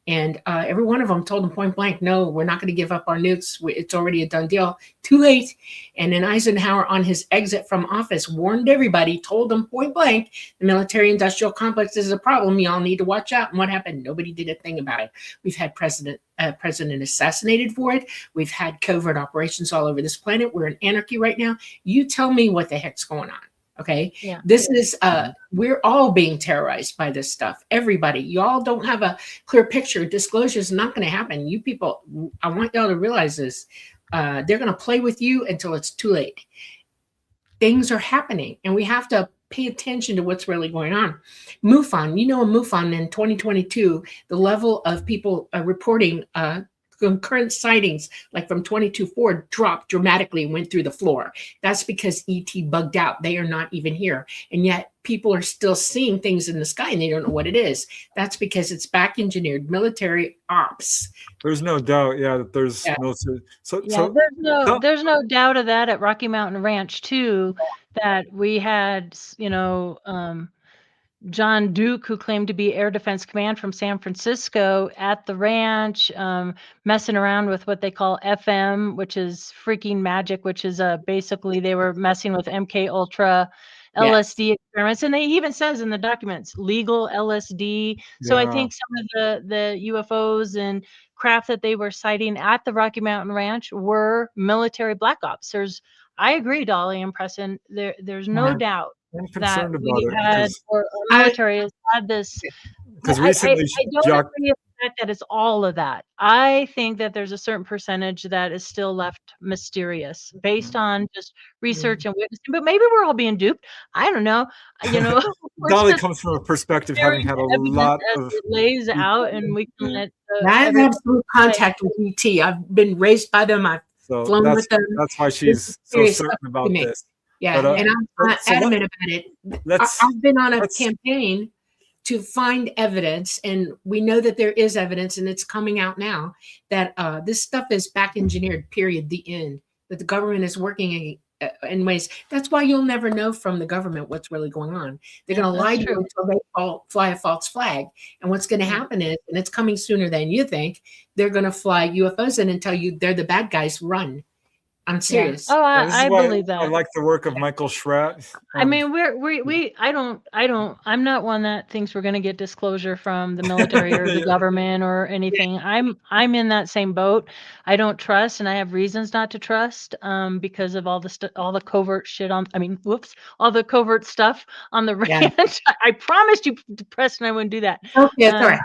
And every one of them told him point blank, no, we're not going to give up our nukes. It's already a done deal. Too late. And then Eisenhower, on his exit from office, warned everybody, told them point blank, the military-industrial complex is a problem. Y'all need to watch out. And what happened? Nobody did a thing about it. We've had president assassinated for it. We've had covert operations all over this planet. We're in anarchy right now. You tell me what the heck's going on. Okay. Yeah. This is, we're all being terrorized by this stuff. Everybody, y'all don't have a clear picture. Disclosure is not going to happen. You people, I want y'all to realize this. They're going to play with you until it's too late. Things are happening and we have to pay attention to what's really going on. MUFON, MUFON in 2022, the level of people reporting concurrent sightings, like from 22-4, dropped dramatically and went through the floor. That's because ET bugged out. They are not even here. And yet people are still seeing things in the sky and they don't know what it is. That's because it's back engineered military ops. There's no doubt, that there's there's no doubt of that at Rocky Mountain Ranch too, that we had, John Duke, who claimed to be Air Defense Command from San Francisco, at the ranch, messing around with what they call FM, which is freaking magic, which is basically they were messing with MK Ultra, LSD experiments. And they even says in the documents, legal LSD. So I think some of the UFOs and craft that they were sighting at the Rocky Mountain Ranch were military black ops. I agree, Dolly and Preston. There's no doubt I'm concerned that about we had, or our military has had this. Because recently, I don't agree with the fact that it's all of that. I think that there's a certain percentage that is still left mysterious based on just research and witnessing. But maybe we're all being duped. I don't know. Dolly comes from a perspective having had a lot of it lays out, and we can let. I have absolute contact with ET. I've been raised by them. I've flown with them. That's why she's so certain about this. Yeah, and I'm adamant about it. I've been on a campaign to find evidence, and we know that there is evidence, and it's coming out now, that this stuff is back engineered, period, the end, that the government is working in ways. That's why you'll never know from the government what's really going on. They're going to lie to you until they fly a false flag. And what's going to happen is, and it's coming sooner than you think, they're going to fly UFOs in and tell you they're the bad guys, run. I'm serious. Yeah. Oh, I believe that. I like the work of Michael Schratt. I mean, I'm not one that thinks we're going to get disclosure from the military or the government or anything. I'm in that same boat. I don't trust, and I have reasons not to trust, because of all the covert shit all the covert stuff on the ranch. I promised you, Preston, I wouldn't do that. Okay, sorry.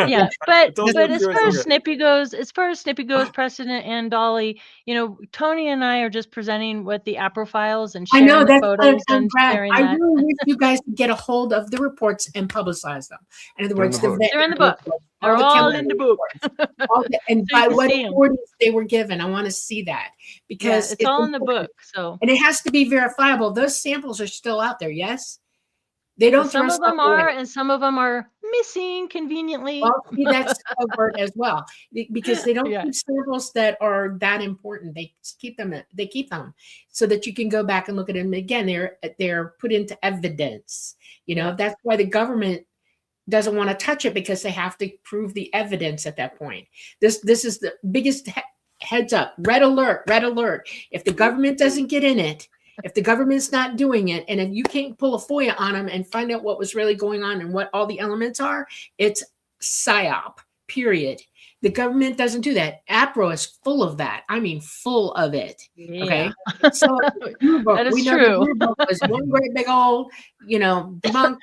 Yeah, but as far as Snippy goes, Preston and Dolly, Tony and I are just presenting what the APRO files and sharing the photos and sharing that. I really wish you guys could get a hold of the reports and publicize them. In other words, they're in the book. They're all in the book. And by what orders they were given, I want to see that, because it's all in the book. So, and it has to be verifiable. Those samples are still out there. Yes, They don't Some throw of them stuff away. are, and some of them are missing conveniently. Well, see, that's covert as well, because they don't Yeah. keep samples that are that important. They keep them. They keep them so that you can go back and look at them again. They're put into evidence. You know, Yeah. that's why the government doesn't want to touch it, because they have to prove the evidence at that point. This is the biggest heads up. Red alert! Red alert! If the government doesn't get in it, if the government's not doing it, and if you can't pull a FOIA on them and find out what was really going on and what all the elements are, it's PSYOP, period. The government doesn't do that. APRO is full of that. I mean, full of it. Okay. So That is we know true. the book was one great big old, debunk,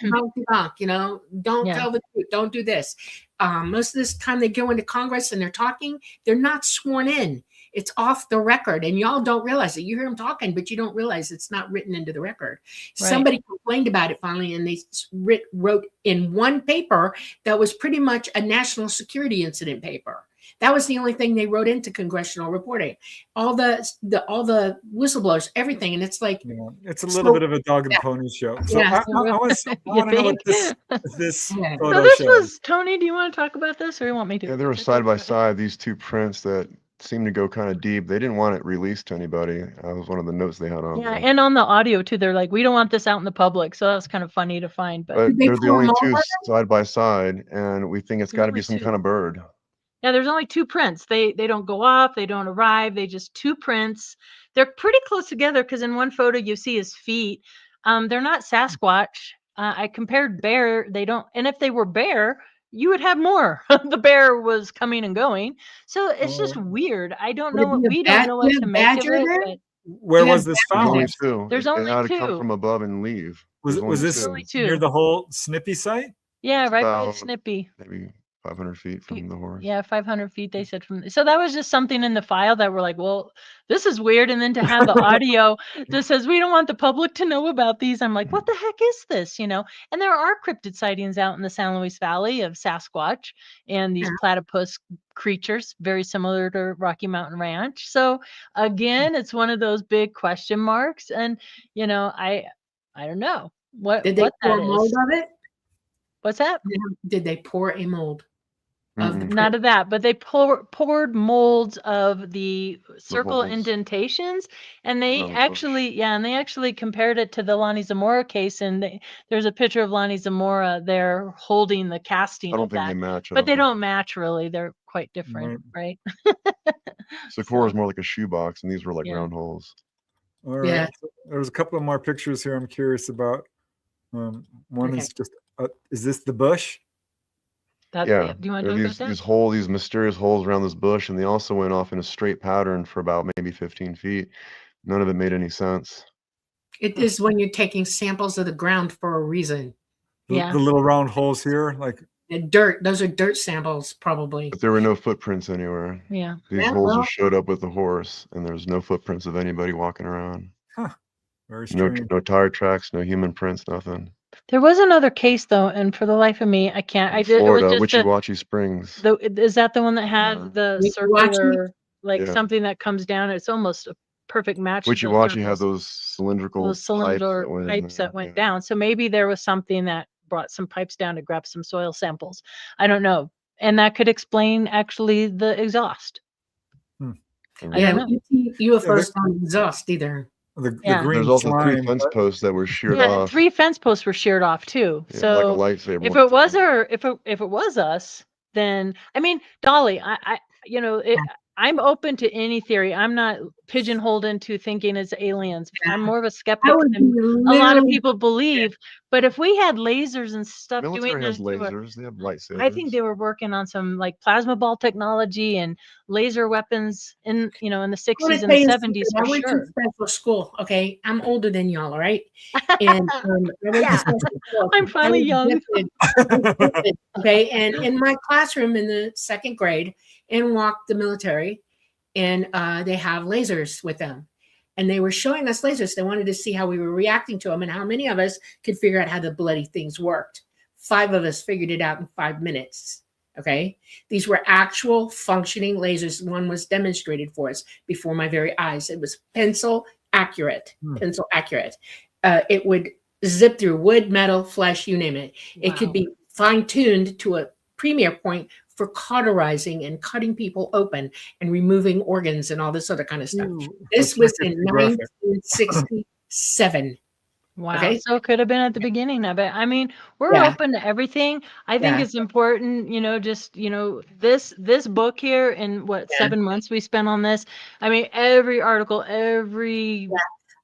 don't Yeah. tell the truth. Don't do this. Most of this time they go into Congress and they're talking, they're not sworn in. It's off the record, and y'all don't realize it. You hear them talking, but you don't realize it's not written into the record. Right. Somebody complained about it finally, and they wrote in one paper that was pretty much a national security incident paper. That was the only thing they wrote into congressional reporting. All the whistleblowers, everything, and it's like, it's a little bit of a dog and pony show. So Yeah. I want to know what this Yeah. photo So this shows. was Tony. Do you want to talk about this, or you want me to? Yeah, they were side by side. These two prints that seemed to go kind of deep. They didn't want it released to anybody. That was one of the notes they had on. Yeah, there. and on the audio too, they're like, we don't want this out in the public. So that's kind of funny to find. But Did they they're the pull only them two over? side by side, and we think it's There's got to only be some two. kind of bird. yeah, there's only two prints. They don't go off. They don't arrive. They just two prints. They're pretty close together because in one photo you see his feet. They're not Sasquatch. I compared bear. They don't. And if they were bear, you would have more. The bear was coming and going. So it's just weird. I don't know what we don't know what to make of it. But Where You was have this There's found? only two. There's It only had to two. come from above and leave. Was There's this only two. near the whole Snippy site? yeah, right by about Snippy. maybe 500 feet from the horse. Yeah, 500 feet, they said from. So that was just something in the file that we're like, well, this is weird. And then to have the audio that says, we don't want the public to know about these. I'm like, what the heck is this? And there are cryptid sightings out in the San Luis Valley of Sasquatch and these platypus creatures, very similar to Rocky Mountain Ranch. So again, it's one of those big question marks. And, I don't know what Did they that pour a mold is. of it? What's that? Did they pour a mold of the None of that, but they poured molds of the circle holes. indentations, and they Around the actually compared it to the Lonnie Zamora case, and there's a picture of Lonnie Zamora there holding the casting I don't of think that, they match. but they don't match really. They're quite different, right? Socorro is more like a shoebox, and these were like Yeah. round holes. All right. Yeah. So there's a couple of more pictures here I'm curious about. One is just, is this the bush? That's Yeah, it. Do you want there to are talk about these that? holes, these mysterious holes around this bush, and they also went off in a straight pattern for about maybe 15 feet. None of it made any sense. It is when you're taking samples of the ground for a reason. Yeah. The little round holes here, like The dirt, those are dirt samples, probably. But there were no footprints anywhere. Yeah. These Yeah, holes well- just showed up with the horse, and there's no footprints of anybody walking around. very No, strange. no tire tracks, no human prints, nothing. There was another case though, and for the life of me, I can't. I did. It Florida, was just Wichita Springs. is that the one that had Yeah. the Wichita? circular, like Yeah. something that comes down? It's almost a perfect match. to the Wichita had circles. those cylindrical Those cylinder pipes that went down. So maybe there was something that brought some pipes down to grab some soil samples. I don't know. And that could explain actually the exhaust. I Yeah, don't know. UFOs don't exhaust either. The Yeah. green There's also three slime, fence but- posts that were sheared Yeah, off. 3 fence posts were sheared off too. Yeah, So like a lightsaber. if it was her, if it was us, then I mean, Dolly, I'm open to any theory. I'm not pigeonholed into thinking it's aliens. I'm more of a skeptic I would than be a lot of literally- people believe. But if we had lasers and stuff Military doing has this, to lasers. They have lightsabers. I think they were working on some like plasma ball technology and laser weapons in the I wanna 60s and tell the you 70s something. for I went sure. to special school. Okay, I'm older than y'all, all right? And I went to special school. I'm finally I was young. gifted, okay, and in my classroom in the 2nd grade, in walked the military, and they have lasers with them. And they were showing us lasers. They wanted to see how we were reacting to them and how many of us could figure out how the bloody things worked. 5 of us figured it out in 5 minutes. Okay. These were actual functioning lasers. One was demonstrated for us before my very eyes. It was pencil accurate. It would zip through wood, metal, flesh, you name it. It could Wow. be fine-tuned to a premier point for cauterizing and cutting people open and removing organs and all this other kind of stuff. Ooh, This that's was wicked in graphic. 1967. Wow. Okay. So it could have been at the beginning of it. I mean, we're Yeah. open to everything. I think Yeah. it's important, just, this book here and what, Yeah. 7 months we spent on this. I mean, every article, every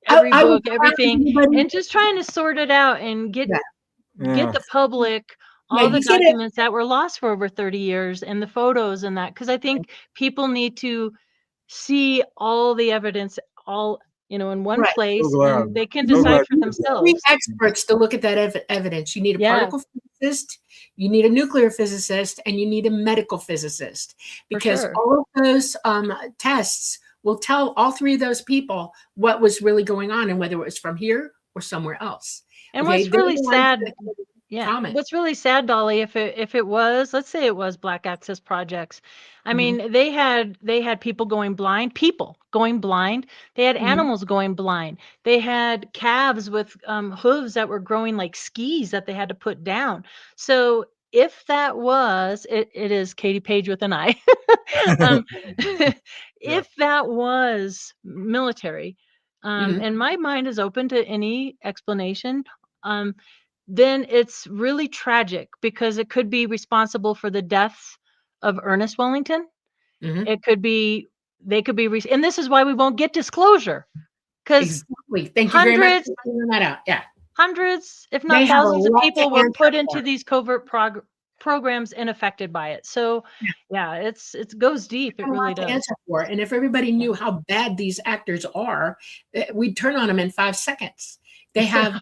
I would book, challenge everything, anybody- and just trying to sort it out and get Yeah. the public all the you get it. documents that were lost for over 30 years and the photos and that, because I think people need to see all the evidence all in one Right. place, So glad. and they can So decide glad for you did that. Three themselves. experts to look at that evidence. You need a Yeah. particle physicist, you need a nuclear physicist, and you need a medical physicist, because sure. all of those tests will tell all three of those people what was really going on and whether it was from here or somewhere else. And Okay, what's they're really the ones sad, that can yeah, comment. what's really sad, Dolly, if it was, let's say it was Black Access Projects. I Mhm. mean, they had people going blind, They had Mhm. animals going blind. They had calves with hooves that were growing like skis that they had to put down. So if that was, it is Katie Paige with an I. um, if that was military, Mhm. and my mind is open to any explanation, then it's really tragic because it could be responsible for the death of Ernest Wellington. Mhm. It could be, they could be, and this is why we won't get disclosure, because Exactly. Thank you very much hundreds, for pointing that out. Yeah. hundreds, if They not have a thousands of lot people to were answer put for. into these covert programs and affected by it. So yeah, it goes deep. It A really lot to does. answer for. And if everybody knew how bad these actors are, we'd turn on them in 5 seconds. They have,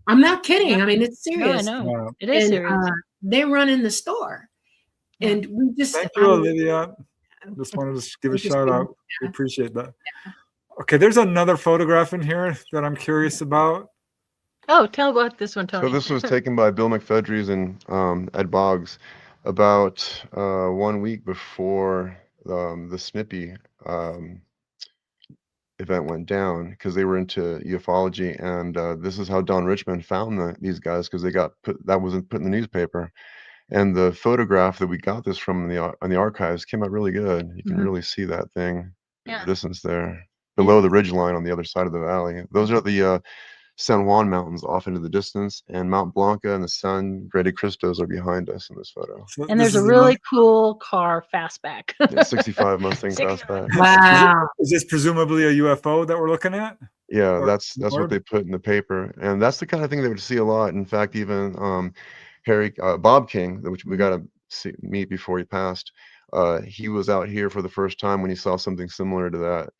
I'm not kidding. I mean, it's No, I serious. know. Yeah. It is And serious. they run in the store. Yeah. And we just, Thank you, Olivia. Just wanted to give a Thank you, shout Steve. out. We appreciate that. Okay, there's another photograph in here that I'm curious about. Oh, tell about this one, Tony. So this was taken by Bill McFedries and Ed Boggs about 1 week before the Snippy event went down, because they were into ufology, and this is how Don Richmond found these guys, because that wasn't put in the newspaper, and the photograph that we got this from on the archives came out really good. You can Mhm. really see that thing in Yeah. the distance there below the ridge line on the other side of the valley. Those are the San Juan Mountains off into the distance, and Mount Blanca and the Sun, Grande Cristos, are behind us in this photo. So And this there's a is really cool car fastback. Yeah, 65 Mustang 65. fastback. Wow. Is this presumably a UFO that we're looking at? Yeah, Or that's what orb? they put in the paper, and that's the kind of thing they would see a lot. In fact, even Bob King, which we got to meet before he passed, he was out here for the first time when he saw something similar to that.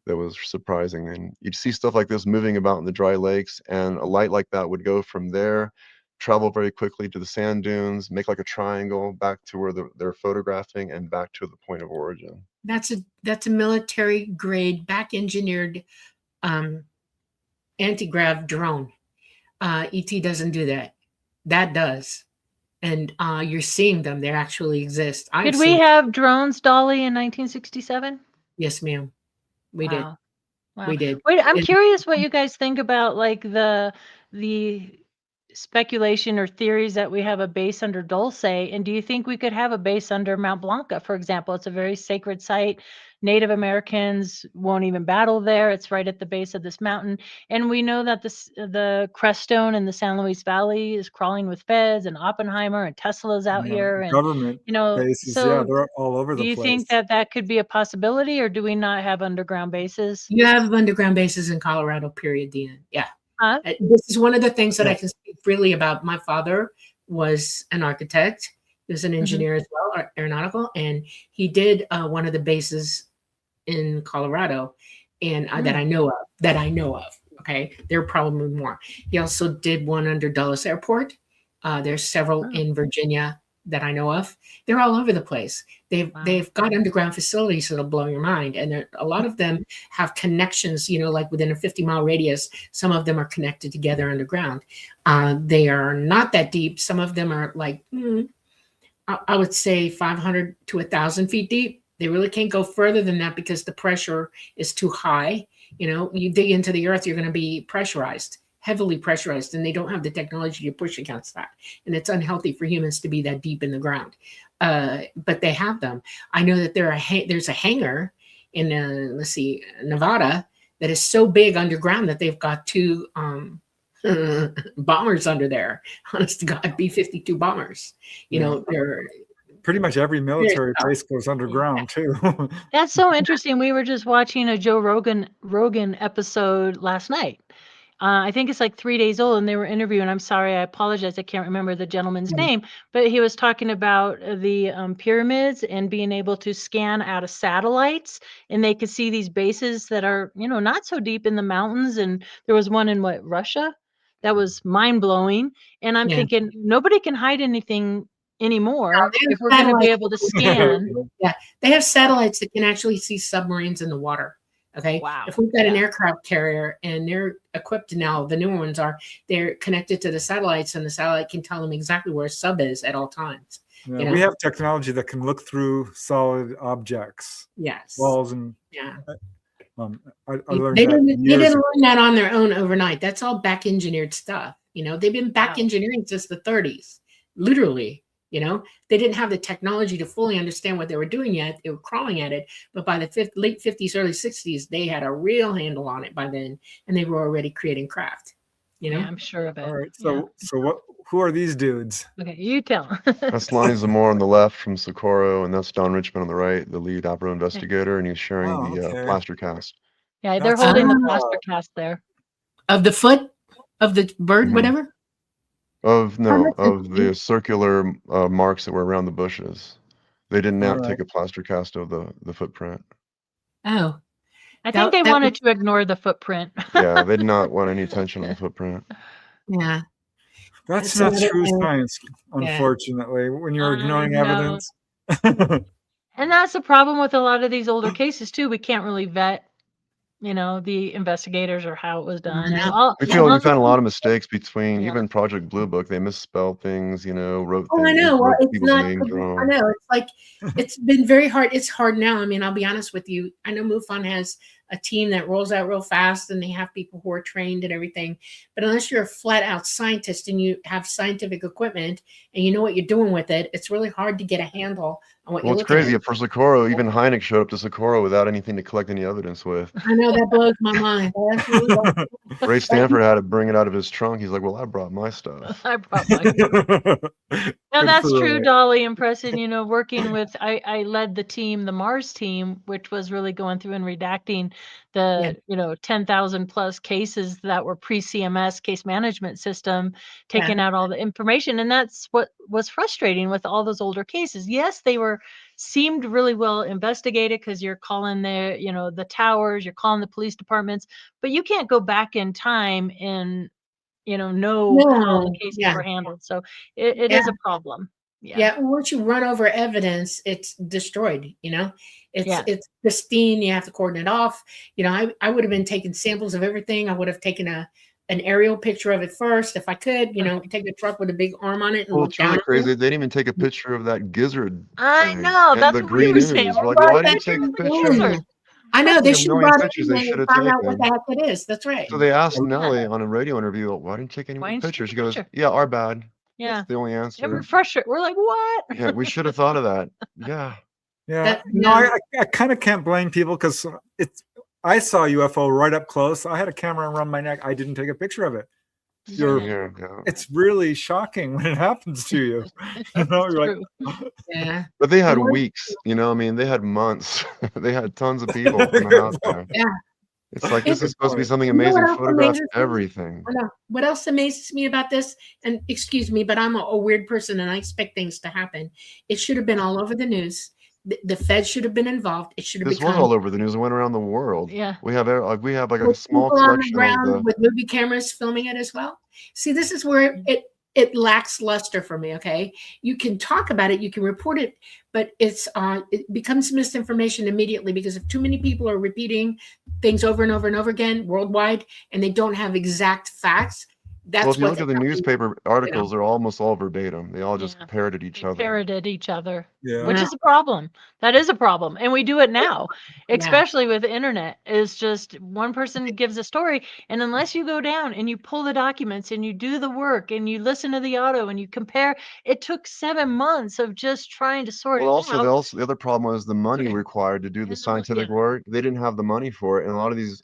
That was surprising, and you'd see stuff like this moving about in the dry lakes, and a light like that would go from there, travel very quickly to the sand dunes, make like a triangle back to where they're photographing, and back to the point of origin. That's a military grade back engineered anti-grav drone. ET doesn't do that. That does. And you're seeing them. They actually exist. Did we have drones, Dolly, in 1967? Yes, ma'am. We did. Wow. Wow. We did. Wait, I'm And- curious what you guys think about like the speculation or theories that we have a base under Dulce, and do you think we could have a base under Mount Blanca, for example? It's a very sacred site. Native Americans won't even battle there. It's right at the base of this mountain, and we know that the Crestone in the San Luis Valley is crawling with feds and Oppenheimer and Tesla's out here, and government bases. so Yeah, they're all over the do you place. think that could be a possibility, or do we not have underground bases? You have underground bases in Colorado, period, Dean. Yeah. Huh? This is one of the things that I can speak freely about. My father was an architect. He was an engineer as well, aeronautical, and he did one of the bases in Colorado, and that I know of. Okay, there are probably more. He also did one under Dulles Airport. There's several in Virginia that I know of. They're all over the place. They've got underground facilities that'll blow your mind, and a lot of them have connections. Like within a 50-mile radius, some of them are connected together underground. They are not that deep. Some of them are like I would say 500 to 1,000 feet deep. They really can't go further than that because the pressure is too high You know, you dig into the earth, you're going to be pressurized, heavily pressurized, and they don't have the technology to push against that. And it's unhealthy for humans to be that deep in the ground. But they have them. I know that there's a hangar in, Nevada that is so big underground that they've got 2 bombers under there. Honest to God, B-52 bombers. You know, they're pretty much every military base goes underground too. That's so interesting. We were just watching a Joe Rogan episode last night. I think it's like 3 days old, and they were interviewing. I'm sorry, I apologize. I can't remember the gentleman's name, but he was talking about the pyramids and being able to scan out of satellites, and they could see these bases that are, not so deep in the mountains. And there was one in Russia that was mind blowing. And I'm thinking nobody can hide anything anymore if we're going to be able to scan. They have satellites that can actually see submarines in the water. Okay. Wow. If we've got an aircraft carrier and they're equipped now, the newer ones they're connected to the satellites, and the satellite can tell them exactly where a sub is at all times. Yeah, we have technology that can look through solid objects. Yes. Walls and I learned they didn't learn that on their own overnight. That's all back engineered stuff. They've been back engineering since the 30s, literally. They didn't have the technology to fully understand what they were doing yet. They were crawling at it. But by the late 50s, early 60s, they had a real handle on it by then, and they were already creating craft. Yeah, I'm sure of it. All right. So who are these dudes? Okay, you tell. That's Lonnie Zamora on the left from Socorro, and that's Don Richmond on the right, the lead opera investigator, and he's sharing the plaster cast. Yeah, they're holding the plaster cast there. Of the foot of the bird, whatever? Of the circular marks that were around the bushes. They did not take a plaster cast of the footprint. Oh. I think they wanted to ignore the footprint. Yeah, they did not want any attention on the footprint. Yeah. That's not true science, unfortunately, when you're ignoring evidence. And that's the problem with a lot of these older cases, too. We can't really vet, the investigators or how it was done. We feel we found a lot of mistakes between even Project Blue Book. They misspelled things, wrote things. I know. Well, it's not. I know. It's like it's been very hard. It's hard now. I mean, I'll be honest with you. I know MUFON has a team that rolls out real fast, and they have people who are trained and everything. But unless you're a flat out scientist and you have scientific equipment and you know what you're doing with it, it's really hard to get a handle on what you're looking crazy. at. For Socorro, even Hynek showed up to Socorro without anything to collect any evidence with. I know, that blows my mind. Ray Stanford had to bring it out of his trunk. He's like, well, I brought my stuff. I brought my stuff. No, that's true, Dolly and Preston. Working with, I led the team, the Mars team, which was really going through and redacting the 10,000 plus cases that were pre-CMS case management system, taking out all the information. And that's what was frustrating with all those older cases. Yes, they seemed really well investigated because you're calling the towers, you're calling the police departments, but you can't go back in time and know how the cases were handled. So it is a problem. Yeah. Once you run over evidence, it's destroyed. It's pristine. You have to cordon it off. I would have been taking samples of everything. I would have taken an aerial picture of it first, if I could. Take a truck with a big arm on it. And it's really crazy. They didn't even take a picture of that gizzard. I know. That's what we were saying. We're like, why didn't you take a picture? I know, they should have brought pictures they should have find taken. out what the heck it is. That's right. So they asked Nellie on a radio interview, why didn't you take any more pictures? She goes, yeah, our bad. Yeah. That's the only answer. We're frustrated. We're like, what? Yeah, we should have thought of that. Yeah. Yeah. I kind of can't blame people because I saw a UFO right up close. I had a camera around my neck. I didn't take a picture of it. It's really shocking when it happens to you. You're like, but they had weeks, they had months. They had tons of people coming out there. Yeah. It's like this is supposed to be something amazing. Photograph everything. I know. What else amazes me about this? And excuse me, but I'm a weird person and I expect things to happen. It should have been all over the news. The Fed should have been involved. It should have been. This was all over the news. It went around the world. Yeah. We have like a small collection of with movie cameras filming it as well. See, this is where it lacks luster for me. Okay, you can talk about it, you can report it, but it becomes misinformation immediately because if too many people are repeating things over and over and over again worldwide, and they don't have exact facts, That's Well, if you what look at the newspaper articles, they're almost all verbatim. They all just parroted each They other. parroted each other, Yeah. which is a problem. That is a problem. And we do it now, especially with the internet. It's just one person gives a story, and unless you go down and you pull the documents and you do the work and you listen to the audio and you compare, it took 7 months of just trying to sort Well, it also out. the other problem was the money required to do the And scientific work. They didn't have the money for it, and a lot of these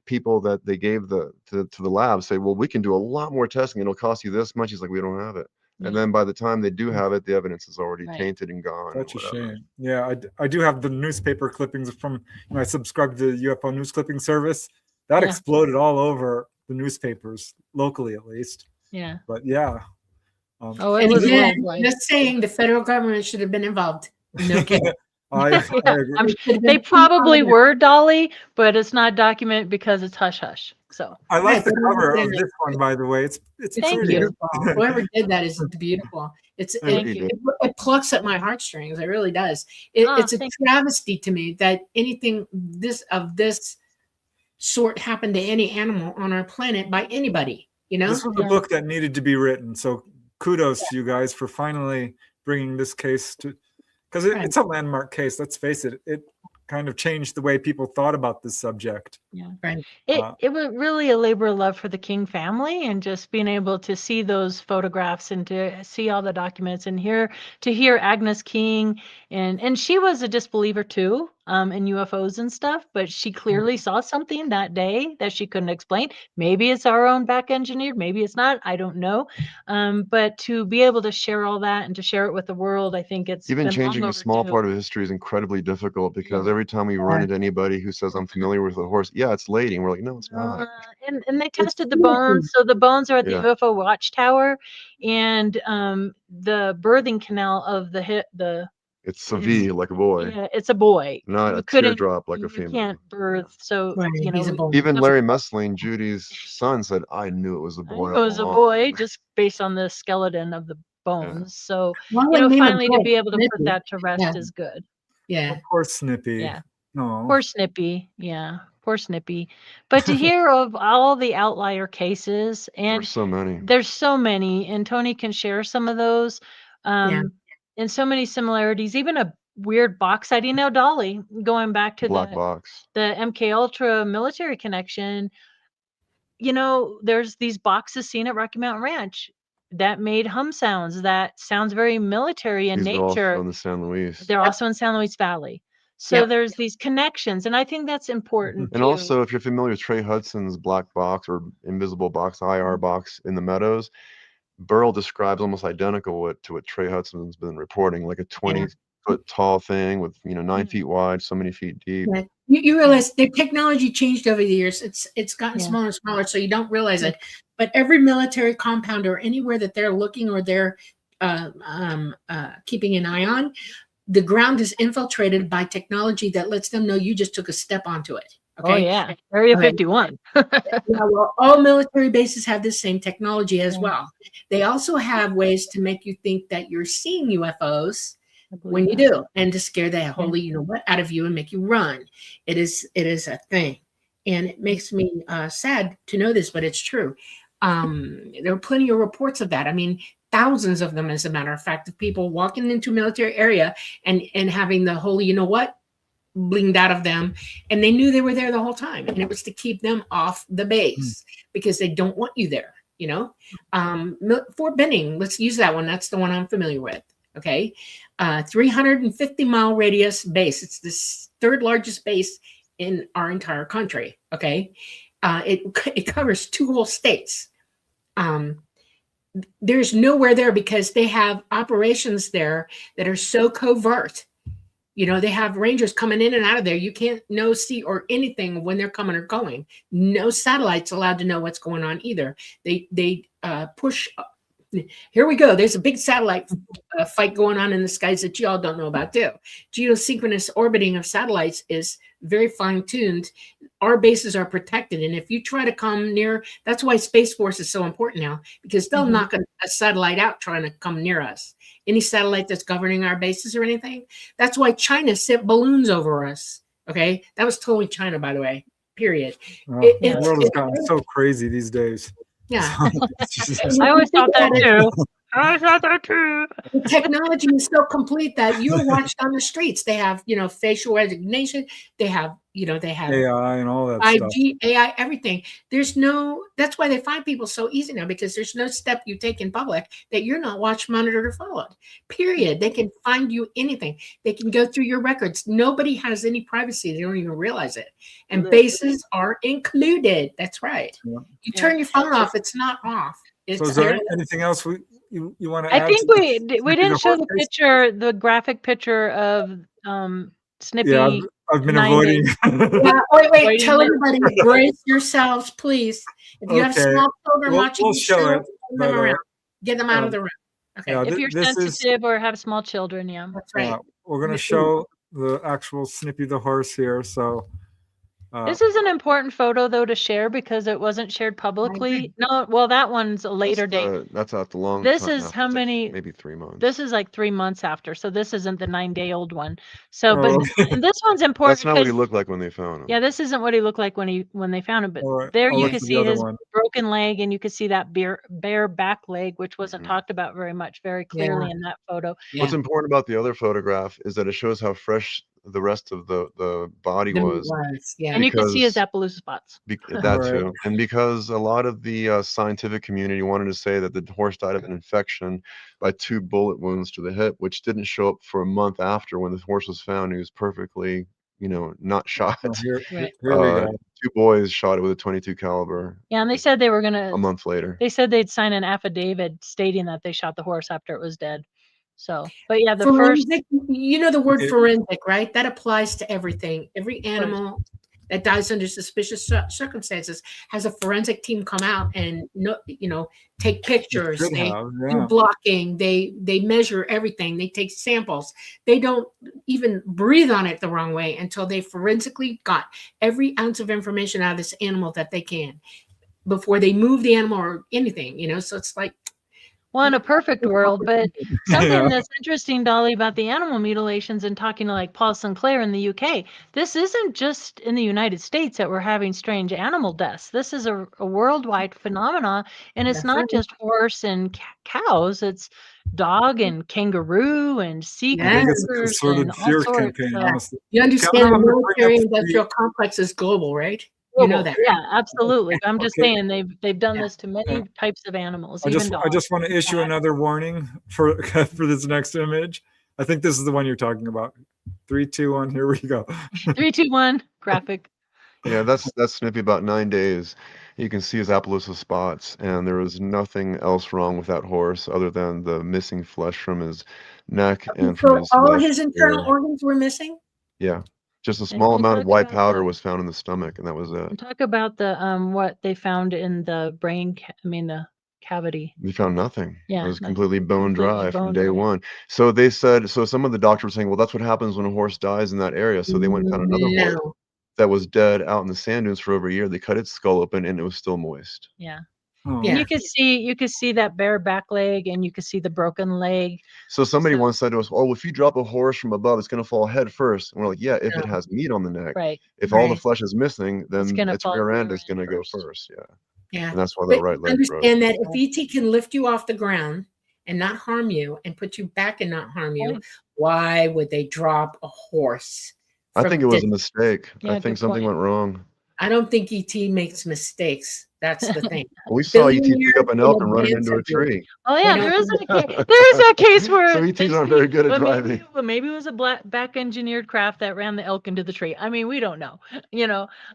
people that they gave to the lab say, well, we can do a lot more testing. It'll cost you this much. He's like, we don't have it. And then by the time they do have it, the evidence is already tainted and gone. Such a shame. Yeah, I do have the newspaper clippings from when I subscribed to the UFO news clipping service. That exploded all over the newspapers, locally at least. Yeah. But yeah. And again, just saying the federal government should have been involved. No kidding. I agree. They probably were, Dolly, but it's not documented because it's hush hush. So I like the cover of this one, by the way. It's Thank pretty. you. Whoever did that is beautiful. It plucks at my heartstrings. It really does. It's a travesty to me that anything of this sort happened to any animal on our planet by anybody. You know, this was a book that needed to be written. So kudos to you guys for finally bringing this case to, because it's a landmark case. Let's face it. It kind of changed the way people thought about this subject. Yeah, right. It was really a labor of love for the King family, and just being able to see those photographs and to see all the documents and hear Agnes King, and she was a disbeliever too in UFOs and stuff, but she clearly saw something that day that she couldn't explain. Maybe it's our own back engineered, maybe it's not. I don't know. But to be able to share all that and to share it with the world, I think it's even changing a small part of history is incredibly difficult, because every time we run into anybody who says I'm familiar with the horse, it's lady, and we're like, no, it's not. And they tested the bones, so the bones are at the UFO watchtower, and the birthing canal of the it's a V, like a boy. Yeah, it's a boy. Not a teardrop like a female. You can't birth, so even Larry Messling, Judy's son, said, I knew it was a boy. It was a boy, just based on the skeleton of the bones. So finally to be able to put that to rest is good. Yeah. Poor Snippy. Yeah. No. Poor Snippy. Yeah. Poor Snippy. But to hear of all the outlier cases, and there's so many, and Tony can share some of those, and so many similarities, even a weird box sighting. Now, Dolly, going back to Black box, the MK Ultra military connection, there's these boxes seen at Rocky Mountain Ranch that made hum sounds. That sounds very military in nature. Also in the San Luis. They're also in San Luis Valley. So there's these connections, and I think that's important. And also, if you're familiar with Trey Hudson's black box or invisible box, IR box in the Meadows, Burrell describes almost identical to what Trey Hudson's been reporting, like a 20-foot tall thing with 9 feet wide, so many feet deep. Yeah. You realize the technology changed over the years. It's gotten smaller and smaller, so you don't realize it. But every military compound or anywhere that they're looking or they're keeping an eye on, the ground is infiltrated by technology that lets them know you just took a step onto it. Okay? Oh yeah, Area 51. Well, all military bases have this same technology as well. They also have ways to make you think that you're seeing UFOs when you do, and to scare the holy out of you and make you run. It is a thing, and it makes me sad to know this, but it's true. There are plenty of reports of that. I mean, thousands of them, as a matter of fact, of people walking into a military area and having the holy blinged out of them, and they knew they were there the whole time, and it was to keep them off the base because they don't want you there. Fort Benning, let's use that one. That's the one I'm familiar with. Okay, 350-mile radius base. It's the 3rd largest base in our entire country. Okay, it covers 2 whole states. There's nowhere there because they have operations there that are so covert. They have rangers coming in and out of there. You can't see or anything when they're coming or going. No satellites allowed to know what's going on either. They push. Here we go. There's a big satellite fight going on in the skies that you all don't know about too. Geosynchronous orbiting of satellites is very fine-tuned. Our bases are protected, and if you try to come near, that's why Space Force is so important now, because they'll knock a satellite out trying to come near us. Any satellite that's governing our bases or anything. That's why China sent balloons over us. Okay, that was totally China, by the way. Period. The world has gotten so crazy these days. Yeah. I always thought that too. I thought that too. The technology is so complete that you're watched on the streets. They have, facial recognition. They have, they have AI and all that stuff. 5G, AI, everything. That's why they find people so easy now, because there's no step you take in public that you're not watched, monitored, or followed. Period. They can find you anything. They can go through your records. Nobody has any privacy. They don't even realize it. And bases are included. That's right. Yeah. You turn your phone off, it's not off. So is there anything else you want to add? I think we didn't show the picture, the graphic picture of Snippy. Yeah, I've been avoiding. Yeah, wait. Tell everybody, brace yourselves, please. If you have small children watching, we'll show it. Them around. Get them out of the room. Okay. Yeah, If you're sensitive or have small children, that's right. We're going to show the actual Snippy the Horse here. So this is an important photo, though, to share because it wasn't shared publicly. No, well, that one's a later date. That's out the long. This is how many? Maybe 3 months. This is like 3 months after, so this isn't the 9-day-old one. So, and this one's important. That's not what he looked like when they found him. Yeah, this isn't what he looked like when they found him. But there you can see his broken leg, and you can see that bare back leg, which wasn't talked about very much, very clearly in that photo. What's important about the other photograph is that it shows how fresh the rest of the body was. And you can see his Appaloosa spots. That too. And because a lot of the scientific community wanted to say that the horse died of an infection by 2 bullet wounds to the hip, which didn't show up for a month after when the horse was found. He was perfectly, not shot. Here we go. 2 boys shot it with a .22 caliber. Yeah, and they said they were gonna. A month later. They said they'd sign an affidavit stating that they shot the horse after it was dead. So, but yeah, the forensic, the word forensic, right? That applies to everything. Every animal that dies under suspicious circumstances has a forensic team come out and take pictures. They do blocking. They measure everything. They take samples. They don't even breathe on it the wrong way until they forensically got every ounce of information out of this animal that they can before they move the animal or anything. So it's like. Well, in a perfect world, but something that's interesting, Dolly, about the animal mutilations and talking to like Paul Sinclair in the UK, this isn't just in the United States that we're having strange animal deaths. This is a worldwide phenomenon, and it's not just horse and cows. It's dog and kangaroo and sea creatures and all sorts. You understand the military industrial complex is global, right? You know that. Yeah, absolutely. I'm just saying they've done this to many types of animals. I just want to issue another warning for this next image. I think this is the one you're talking about. 3, 2, 1. Here we go. 3, 2, 1. Graphic. Yeah, that's Snippy about 9 days. You can see his Appaloosa spots, and there was nothing else wrong with that horse other than the missing flesh from his neck and from his. All his internal organs were missing. Yeah. Just a small amount of white powder was found in the stomach, and that was it. Talk about the what they found in the brain. The cavity. They found nothing. Yeah, it was completely bone dry from day one. So they said. So some of the doctors were saying, well, that's what happens when a horse dies in that area. So they went and found another horse that was dead out in the sand dunes for over a year. They cut its skull open, and it was still moist. Yeah. And you could see that bare back leg, and you could see the broken leg. So somebody once said to us, "Oh, if you drop a horse from above, it's going to fall head first." And we're like, "Yeah, if it has meat on the neck. Right. If all the flesh is missing, then its rear end is going to go first." Yeah. Yeah. And that's why the right leg broke. Understand that if ET can lift you off the ground and not harm you, and put you back and not harm you, why would they drop a horse? I think it was a mistake. I think something went wrong. I don't think ET makes mistakes. That's the thing. We saw ET pick up an elk and run it into a tree. Oh yeah, there is that case where so ETs aren't very good at driving. Maybe it was a back engineered craft that ran the elk into the tree. I mean, we don't know.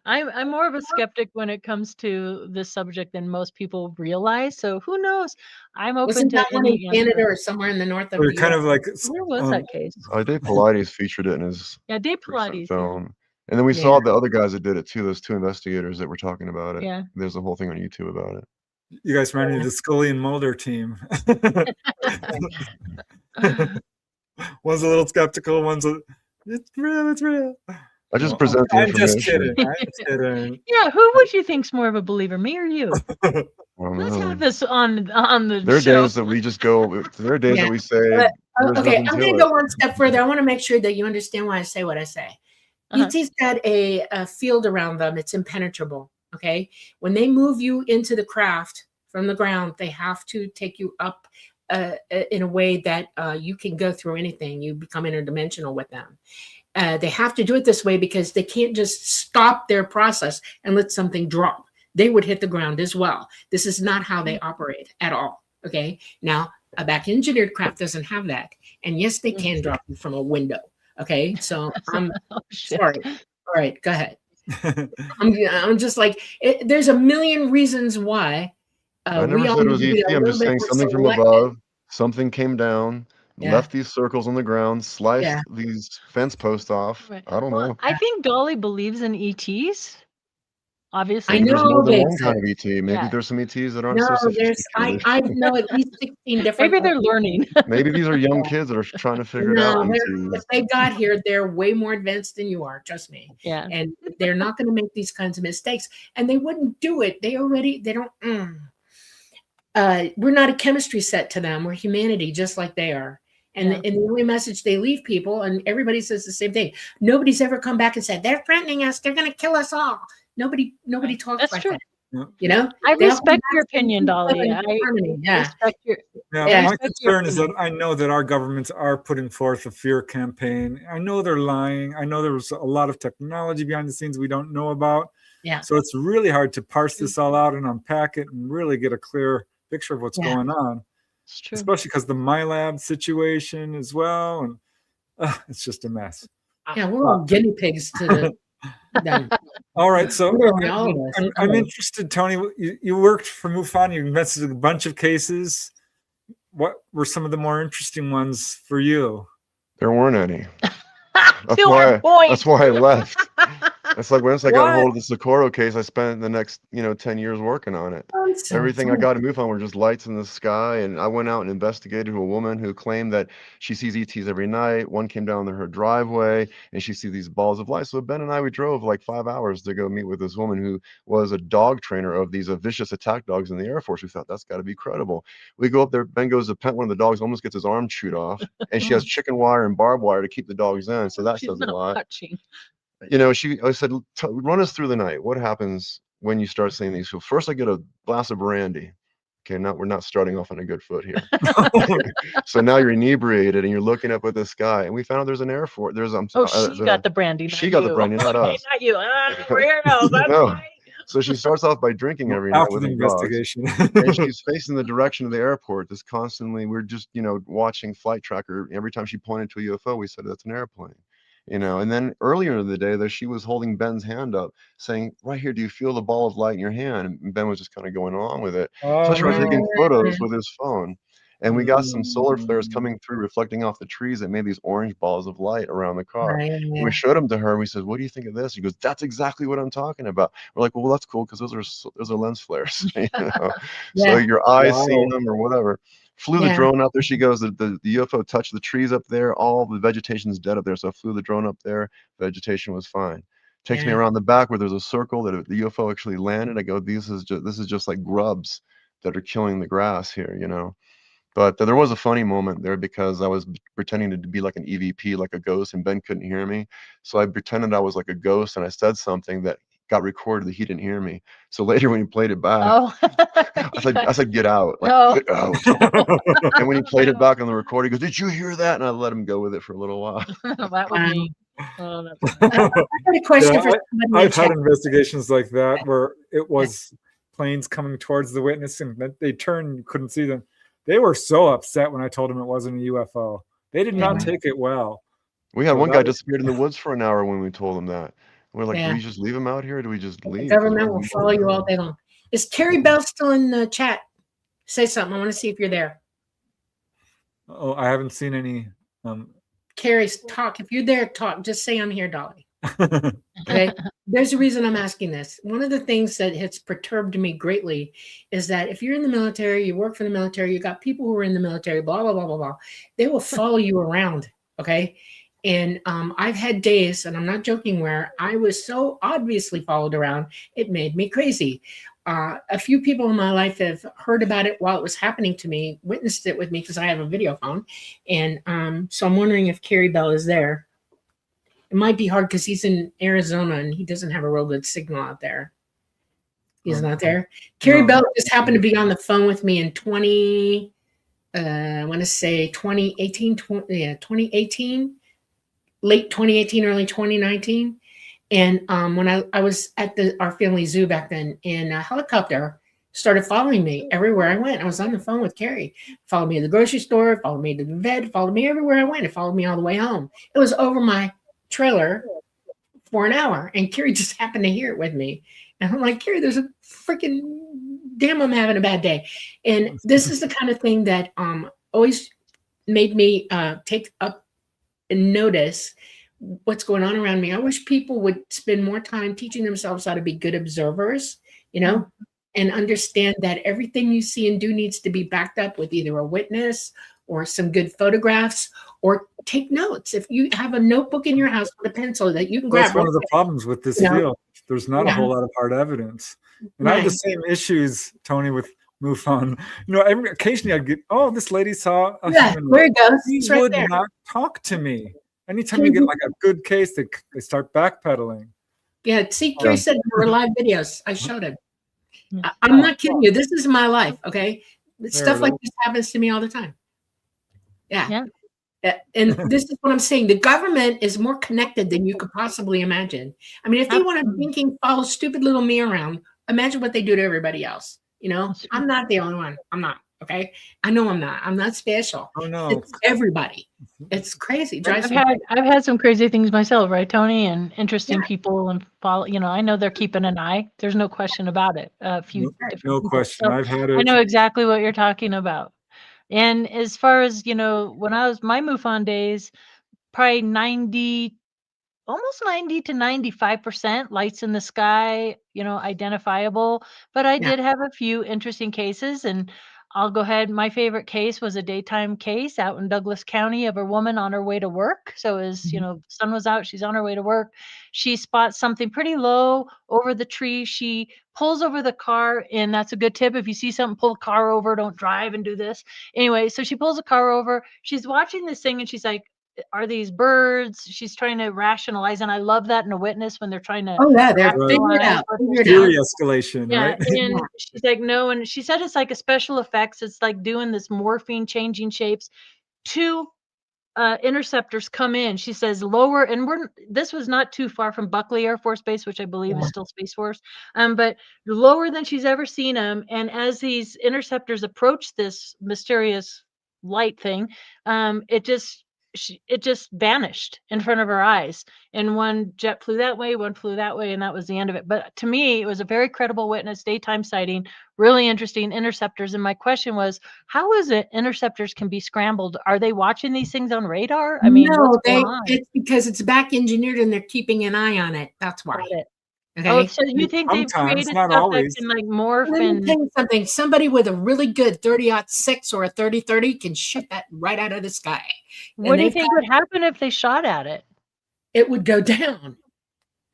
I'm more of a skeptic when it comes to this subject than most people realize. So who knows? I'm open to one in Canada or somewhere in the north of. We're kind of like. Where was that case? Dave Pilates featured it in his. Yeah, Dave Pilates film. And then we saw the other guys that did it too, those 2 investigators that were talking about it. Yeah. There's a whole thing on YouTube about it. You guys run into the Scully and Mulder team. One's a little skeptical, it's real. I just present the information. I'm just kidding. Yeah, who would you think's more of a believer, me or you? Let's have this on the There are show. days that we just go, there are days that we say. Okay, I'm going to go one step further. I want to make sure that you understand why I say what I say. ET's got a field around them. It's impenetrable. Okay. When they move you into the craft from the ground. They have to take you up in a way that you can go through anything. You become interdimensional with them. They have to do it this way because they can't just stop their process and let something drop. They would hit the ground as well. This is not how they operate at all. Okay. Now, a back engineered craft doesn't have that. And yes, they can drop you from a window. Okay. So I'm sorry. All right. Go ahead. I'm just like, there's a million reasons why. I never said it was ET. I'm just saying something from above. Something came down, left these circles on the ground, sliced these fence posts off. Right. I don't know. I think Dolly believes in ETs. Obviously, I know there's more than they one kind of ET. Maybe there's some ETs that aren't no, so there's sophisticated. I know at least 16 different. Maybe they're learning. Maybe these are young kids that are trying to figure it out. If they got here, they're way more advanced than you are. Trust me. Yeah. And they're not going to make these kinds of mistakes. And they wouldn't do it. They don't. We're not a chemistry set to them. We're humanity, just like they are. And the only message they leave people, and everybody says the same thing. Nobody's ever come back and said, they're threatening us. They're going to kill us all. Nobody talks That's like true. that. You know, I respect your opinion, Dolly. I respect your. My concern is that I know that our governments are putting forth a fear campaign. I know they're lying. I know there was a lot of technology behind the scenes we don't know about. Yeah. So it's really hard to parse this all out and unpack it and really get a clear picture of what's going on. It's true. Especially because the MyLab situation as well, and it's just a mess. Yeah, we're all guinea pigs to the. All right, so all of us. I'm interested, Tony. You worked for MUFON. You invested a bunch of cases. What were some of the more interesting ones for you? There weren't any. That's why I left. It's like once I got a hold of the Socorro case, I spent the next 10 years working on it. Everything I got in MUFON were just lights in the sky, and I went out and investigated a woman who claimed that she sees ETs every night. One came down her driveway, and she sees these balls of light. So Ben and I, we drove like 5 hours to go meet with this woman who was a dog trainer of these vicious attack dogs in the Air Force. We thought, that's got to be credible. We go up there, Ben goes to pet one of the dogs, almost gets his arm chewed off, and she has chicken wire and barbed wire to keep the dogs in, so that says a lot. I said, run us through the night. What happens when you start seeing these? So first I get a glass of brandy. Okay, now we're not starting off on a good foot here. So now you're inebriated and you're looking up at the sky, and we found out there's an Air Force. She got the brandy. She got the brandy, not us. Not you. Weirdos. No. So she starts off by drinking every night with the investigation. And she's facing the direction of the airport. This constantly, we're just watching flight tracker. Every time she pointed to a UFO, we said that's an airplane. And then earlier in the day, though, she was holding Ben's hand up, saying, "Right here, do you feel the ball of light in your hand?" And Ben was just kind of going along with it. So she was taking photos with his phone, and we got some solar flares coming through, reflecting off the trees that made these orange balls of light around the car. And we showed them to her, and we said, "What do you think of this?" She goes, "That's exactly what I'm talking about." We're like, "Well, that's cool because those are lens flares, so your eyes see them or whatever." Flew the drone up there. She goes, the UFO touched the trees up there. All the vegetation's dead up there. So I flew the drone up there. Vegetation was fine. Takes me around the back where there's a circle that the UFO actually landed. I go, this is just like grubs that are killing the grass here, But there was a funny moment there because I was pretending to be like an EVP, like a ghost, and Ben couldn't hear me. So I pretended I was like a ghost, and I said something that got recorded that he didn't hear me. So later when he played it back, I said, "Get out!" Like, "Get out!" And when he played it back on the recording, he goes, "Did you hear that?" And I let him go with it for a little while. That would be. I got a question for somebody. I've had investigations like that where it was planes coming towards the witness, and they turned, you couldn't see them. They were so upset when I told them it wasn't a UFO. They did not take it well. We had one guy disappeared in the woods for an hour when we told him that. We're like, do we just leave him out here? Or do we just leave? The government will follow you all day long. Is Carrie Bell still in the chat? Say something. I want to see if you're there. Oh, I haven't seen any. Carrie's talk. If you're there, talk. Just say I'm here, Dolly. Okay. There's a reason I'm asking this. One of the things that has perturbed me greatly is that if you're in the military, you work for the military, you got people who are in the military, blah, blah, blah, blah, blah. They will follow you around. Okay. And I've had days, and I'm not joking, where I was so obviously followed around, it made me crazy. A few people in my life have heard about it while it was happening to me, witnessed it with me because I have a video phone. And so I'm wondering if Carrie Bell is there. It might be hard because he's in Arizona and he doesn't have a real good signal out there. He's not there. Carrie No. Bell just happened to be on the phone with me in 2018, late 2018, early 2019. And when I was at our family zoo back then, and a helicopter started following me everywhere I went. I was on the phone with Carrie. Followed me to the grocery store, followed me to the vet, followed me everywhere I went. It followed me all the way home. It was over my trailer for an hour, and Carrie just happened to hear it with me. And I'm like, Carrie, there's a freaking damn, I'm having a bad day. And this is the kind of thing that always made me take up and notice what's going on around me. I wish people would spend more time teaching themselves how to be good observers, and understand that everything you see and do needs to be backed up with either a witness or some good photographs, or take notes. If you have a notebook in your house with a pencil that you can grab. That's one of the problems with this field. There's not a whole lot of hard evidence. And I have the same issues, Tony, with MUFON. Occasionally I'd get, this lady saw a human. There it goes. He would not talk to me. Anytime you get like a good case, they start backpedaling. Yeah, see, Carrie said there were live videos. I showed him. I'm not kidding you. This is my life, okay? Stuff like this happens to me all the time. Yeah. And this is what I'm saying. The government is more connected than you could possibly imagine. I mean, if they want to follow stupid little me around, imagine what they do to everybody else. I'm not the only one. I'm not. Okay. I know I'm not. I'm not special. Oh no. It's everybody. It's crazy. I've had some crazy things myself, right, Tony? And interesting people and follow. I know they're keeping an eye. There's no question about it. A few different no question. So I've had it. I know exactly what you're talking about. And as far as when I was my MUFON days, probably almost 90 to 95% lights in the sky, identifiable. But I did have a few interesting cases, and I'll go ahead. My favorite case was a daytime case out in Douglas County of a woman on her way to work. So as sun was out, she's on her way to work. She spots something pretty low over the tree. She pulls over the car, and that's a good tip. If you see something, pull the car over. Don't drive and do this. Anyway, so she pulls the car over. She's watching this thing, and she's like, are these birds? She's trying to rationalize, and I love that in a witness when they're trying to they're figuring it out. Theory escalation, right? And she's like, no, and she said it's like a special effects. It's like doing this morphine, changing shapes. Two interceptors come in. She says lower, and this was not too far from Buckley Air Force Base, which I believe is still Space Force, but lower than she's ever seen them. And as these interceptors approach this mysterious light thing, it just vanished in front of her eyes, and one jet flew that way, one flew that way, and that was the end of it. But to me, it was a very credible witness, daytime sighting, really interesting interceptors. And my question was, how is it interceptors can be scrambled? Are they watching these things on radar? I mean, no, it's because it's back engineered and they're keeping an eye on it. That's why. Okay. Oh, so you think they've created stuff that can like morph? Let me tell you something. Somebody with a really good 30-06 or a 30-30 can shoot that right out of the sky. What do you think would happen if they shot at it? It would go down.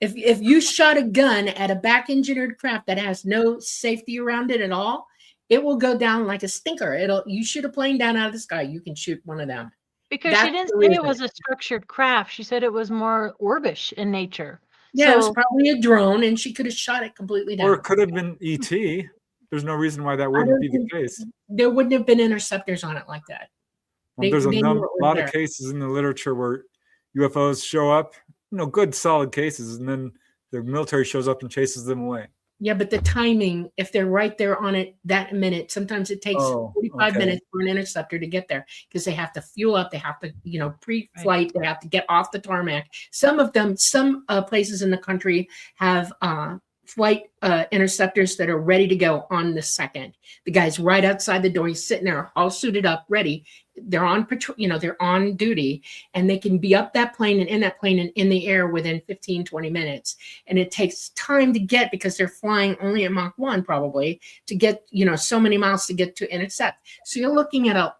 If you shot a gun at a back engineered craft that has no safety around it at all, it will go down like a stinker. You shoot a plane down out of the sky, you can shoot one of them. Because she didn't say it was a structured craft. She said it was more orbish in nature. Yeah, it was probably a drone, and she could have shot it completely down. Or it could have been ET. There's no reason why that wouldn't be the case. There wouldn't have been interceptors on it like that. Well, there's a lot of cases in the literature where UFOs show up, good solid cases, and then the military shows up and chases them away. Yeah, but the timing, if they're right there on it that minute, sometimes it takes 45 minutes for an interceptor to get there because they have to fuel up, they have to, pre-flight, they have to get off the tarmac. Some places in the country have flight interceptors that are ready to go on the second. The guy's right outside the door. He's sitting there all suited up, ready. They're on patrol, they're on duty, and they can be up that plane and in that plane and in the air within 15, 20 minutes. And it takes time to get, because they're flying only at Mach 1 probably, to get, so many miles to get to intercept. So you're looking at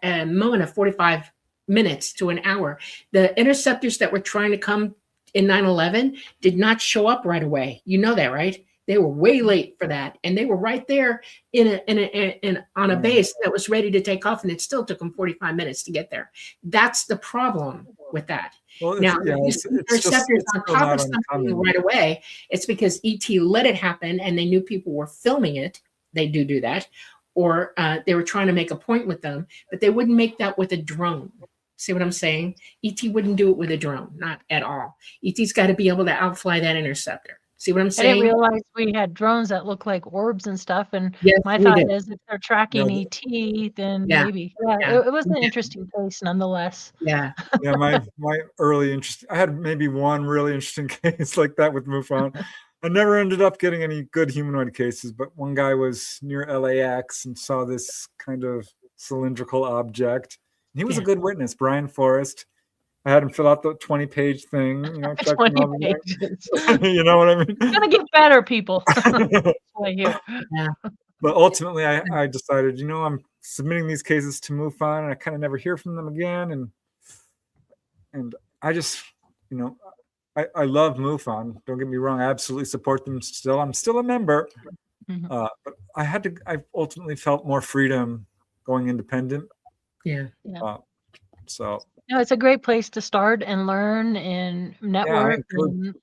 a moment of 45 minutes to an hour. The interceptors that were trying to come in 9/11 did not show up right away. You know that, right? They were way late for that, and they were right there on a base that was ready to take off, and it still took them 45 minutes to get there. That's the problem. with that. Well, Now, it's interceptors on still top not of something uncommon. right away, it's because ET let it happen and they knew people were filming it. They do that. Or they were trying to make a point with them, but they wouldn't make that with a drone. See what I'm saying? ET wouldn't do it with a drone, not at all. ET's got to be able to outfly that interceptor. See what I'm I saying? didn't realize we had drones that look like orbs and stuff. And Yes, my we thought did. is if they're tracking ET, then Yeah. maybe. Yeah, Yeah. it was an interesting case nonetheless. Yeah. Yeah, my early interest, I had maybe one really interesting case like that with MUFON. I never ended up getting any good humanoid cases, but one guy was near LAX and saw this kind of cylindrical object. And he was a good witness, Brian Forrest. I had him fill out the 20-page thing, checking 20 all the pages. you know what I mean? It's gonna get better, people. Right here. Yeah. But ultimately, I decided, I'm submitting these cases to MUFON, and I kind of never hear from them again. And I just, I love MUFON. Don't get me wrong. I absolutely support them still. I'm still a member. Mhm. But I ultimately felt more freedom going independent. Yeah. So. No, it's a great place to start and learn and network. And,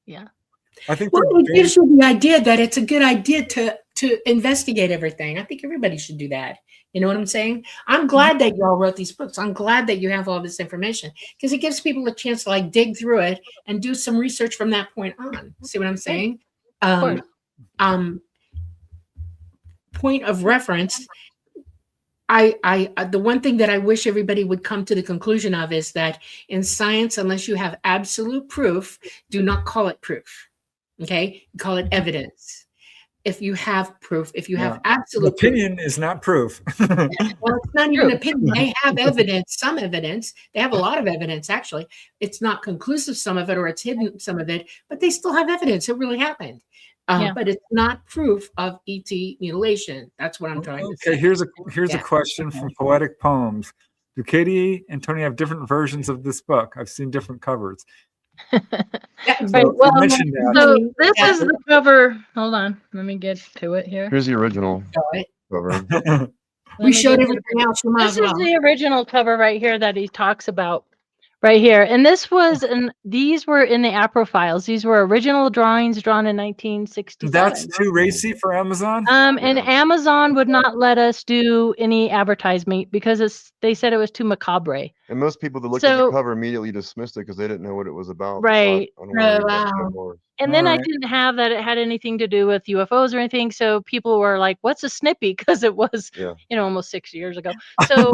yeah. I think it gives you the idea that it's a good idea to investigate everything. I think everybody should do that. You know what I'm saying? I'm glad that you all wrote these books. I'm glad that you have all this information because it gives people a chance to dig through it and do some research from that point on. See what I'm saying? Point of reference. The one thing that I wish everybody would come to the conclusion of is that in science, unless you have absolute proof, do not call it proof. Okay, call it evidence. If you have proof, if you have absolute opinion is not proof. Well, it's not even opinion. They have evidence, some evidence. They have a lot of evidence, actually. It's not conclusive, some of it, or it's hidden, some of it, but they still have evidence. It really happened. But it's not proof of ET mutilation. That's what I'm trying to say. Okay, here's a question from Poetic Poems. Do Katie and Tony have different versions of this book? I've seen different covers. Right. Well, so this is the cover. Hold on, let me get to it here. Here's the original cover. We showed everything else. This is the original cover right here that he talks about. Right here. And this was, these were in the APRO files. These were original drawings drawn in 1967. That's too racy for Amazon? And Amazon would not let us do any advertisement because they said it was too macabre. And most people that looked at the cover immediately dismissed it because they didn't know what it was about. Right. And then All I didn't have that it had anything to do with UFOs or anything. So people were like, what's a Snippy? Because it was, almost 6 years ago. So,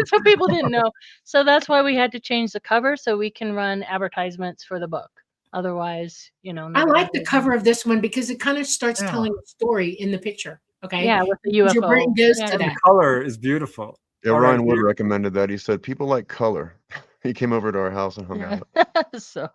so people didn't know. So that's why we had to change the cover so we can run advertisements for the book. Otherwise, I like the cover of this one because it kind of starts telling a story in the picture. Okay. Yeah, with the UFO. Your brain goes to that. The color is beautiful. Yeah, Ryan Wood recommended that. He said people like color. He came over to our house and hung out. So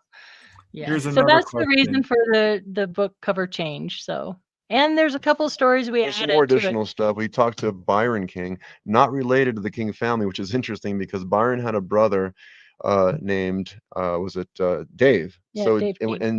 Here's so that's the reason for the book cover change. So, and there's a couple stories there's some more additional stuff. We talked to Byron King, not related to the King family, which is interesting because Byron had a brother named Dave. Yeah,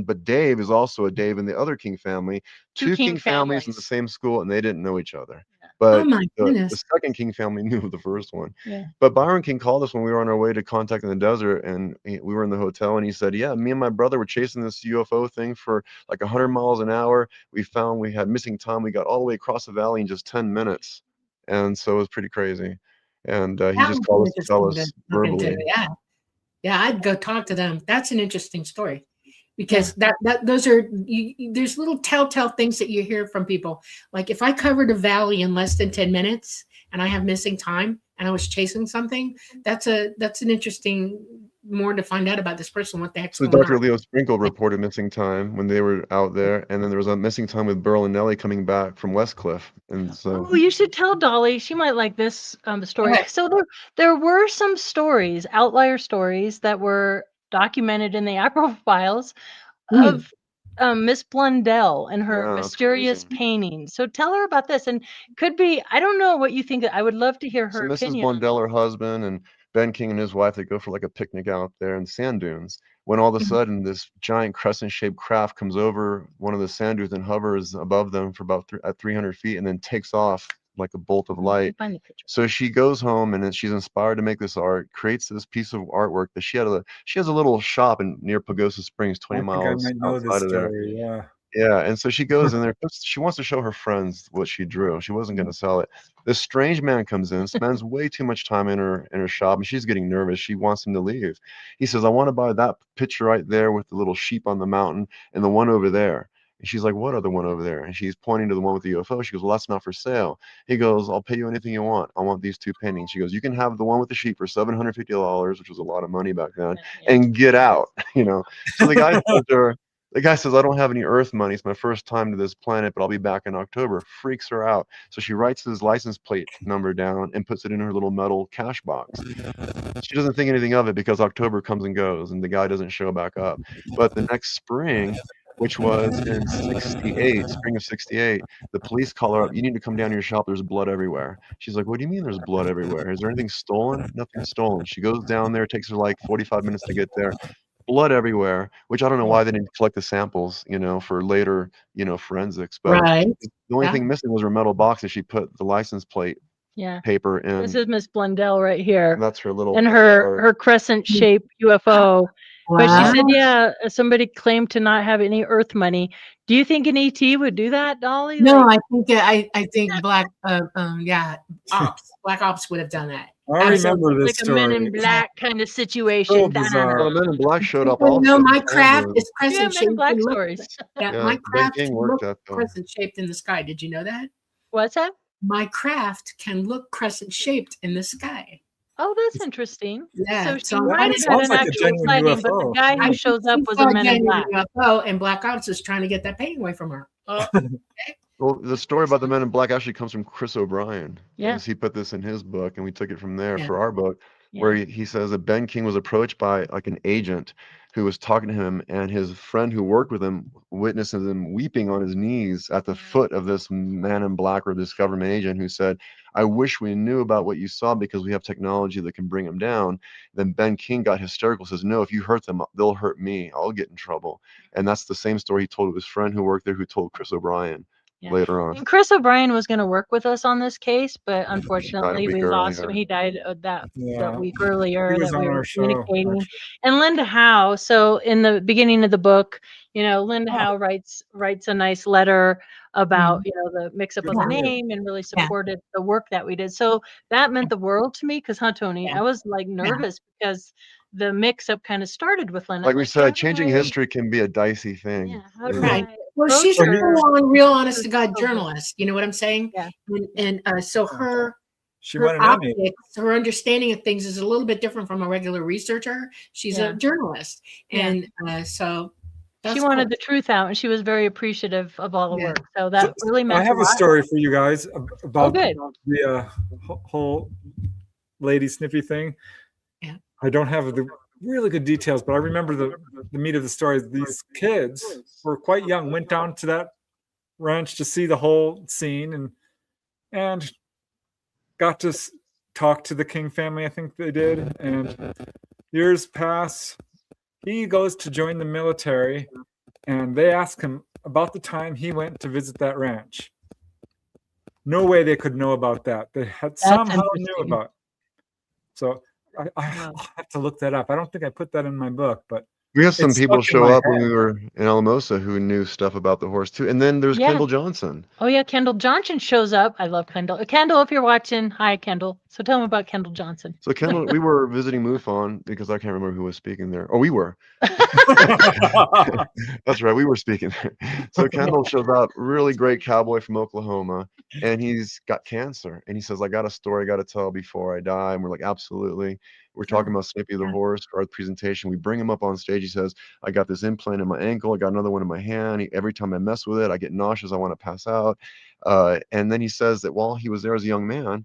but Dave is also a Dave in the other King family. Two King families in the same school, and they didn't know each other. But the second King family knew the first one. Yeah. But Byron King called us when we were on our way to contact in the desert, and we were in the hotel, and he said, yeah, me and my brother were chasing this UFO thing for like 100 miles an hour. We found we had missing time. We got all the way across the valley in just 10 minutes. And so it was pretty crazy. And he just called us to tell us verbally. Yeah, I'd go talk to them. That's an interesting story. Because those are there's little telltale things that you hear from people. Like if I covered a valley in less than 10 minutes and I have missing time and I was chasing something, that's an interesting more to find out about this person. What the heck's going on? Dr. Leo Sprinkle reported missing time when they were out there, and then there was a missing time with Burl and Nellie coming back from Westcliff. And so you should tell Dolly. She might like this story. Okay. So there were some stories, outlier stories that were documented in the APRO files of Miss Blundell and her mysterious painting. So tell her about this, and could be, I don't know what you think. I would love to hear her opinion. Mrs. Blundell, her husband, and Ben King and his wife, they go for like a picnic out there in sand dunes, when all of a sudden this giant crescent-shaped craft comes over one of the sand dunes and hovers above them for about at 300 feet and then takes off like a bolt of I light. can find the picture. So she goes home and then she's inspired to make this art, creates this piece of artwork that she has a little shop near Pagosa Springs, 20 I think I miles might know this outside of there. story. Yeah. Yeah, and so she goes in there. She wants to show her friends what she drew. She wasn't going to sell it. This strange man comes in, spends way too much time in her shop, and she's getting nervous. She wants him to leave. He says, "I want to buy that picture right there with the little sheep on the mountain and the one over there." And she's like, "What other one over there?" And she's pointing to the one with the UFO. She goes, "Well, that's not for sale." He goes, "I'll pay you anything you want. I want these two paintings." She goes, "You can have the one with the sheep for $750, which was a lot of money back then, and get out." So the guy says to her, the guy says, "I don't have any Earth money. It's my first time to this planet, but I'll be back in October." Freaks her out. So she writes his license plate number down and puts it in her little metal cash box. She doesn't think anything of it because October comes and goes and the guy doesn't show back up. But the next spring, which was in 68, spring of 68, the police call her up. "You need to come down to your shop. There's blood everywhere." She's like, "What do you mean there's blood everywhere? Is there anything stolen?" "Nothing stolen." She goes down there. It takes her like 45 minutes to get there. Blood everywhere, which I don't know why they didn't collect the samples, for later, forensics. But Right. the only Yeah. thing missing was her metal box that she put the license plate Yeah. paper in. This is Miss Blundell right here. That's her little And her crescent shaped UFO. But she said, yeah, somebody claimed to not have any Earth money. Do you think an ET would do that, Dolly? No, I think black ops would have done that. I remember this like story. a Men in Black kind of situation. So bizarre. Well, the Men in Black showed up Well, also. no, my craft is Yeah, crescent Men in shaped. Black stories. Yeah, Yeah, my Ben craft King can worked look that, though. crescent shaped in the sky. Did you know that? What's that? My craft can look crescent shaped in the sky. Oh, that's interesting. Yeah, So she so might I have didn't- had Sounds an like a actual genuine sighting, but the UFO. guy who I shows think up she was saw a Men in genuine Black. UFO, and Black Ops was trying to get that painting away from her. Well, the story about the Men in Black actually comes from Chris O'Brien. Yeah. Because he put this in his book, and we took it from there Yeah. for our book, where he says that Ben King was approached by like an agent who was talking to him, and his friend who worked with him witnesses him weeping on his knees at the foot of this man in black or this government agent who said, "I wish we knew about what you saw because we have technology that can bring him down." Then Ben King got hysterical, says, "No, if you hurt them, they'll hurt me. I'll get in trouble." And that's the same story he told his friend who worked there, who told Chris O'Brien. Yeah. Later on. And Chris O'Brien was going to work with us on this case, but Died a unfortunately week we lost him. earlier. He died that Yeah. week earlier He was that on we our were show, communicating. actually. And Linda Howe. So in the beginning of the book, Linda Howe writes a nice letter about the mix up of the name and really supported the work that we did. So that meant the world to me because, Tony, I was like nervous because the mix up kind of started with Linda. Like we said, changing history can be a dicey thing. Yeah, how do Right. I Well, approach she's a her? real honest to God journalist. You know what I'm saying? Yeah. And so She her won an Emmy. optics, her understanding of things is a little bit different from a regular researcher. She's a journalist, and so she wanted the truth out, and she was very appreciative of all the work. So that really meant I have a a lot. story for you guys about good. the whole Lady Snippy thing. Yeah. I don't have the really good details, but I remember the meat of the story. These kids were quite young, went down to that ranch to see the whole scene, and got to talk to the King family. I think they did. And years pass. He goes to join the military, and they ask him about the time he went to visit that ranch. No way they could know about that. They had somehow knew about it. So I have to look that up. I don't think I put that in my book, but we have some people stuck in show my up when head. we were in Alamosa who knew stuff about the horse too. And then there's Kendall Johnson. Oh yeah, Kendall Johnson shows up. I love Kendall. Kendall, if you're watching, hi Kendall. So tell me about Kendall Johnson. So Kendall, we were visiting MUFON because I can't remember who was speaking there. Oh, we were. That's right, we were speaking there. So Kendall shows up, really great cowboy from Oklahoma, and he's got cancer. And he says, "I got a story I got to tell before I die." And we're like, "Absolutely." We're talking about Snippy the Horse for our presentation. We bring him up on stage. He says, "I got this implant in my ankle. I got another one in my hand. Every time I mess with it, I get nauseous. I want to pass out." And then he says that while he was there as a young man,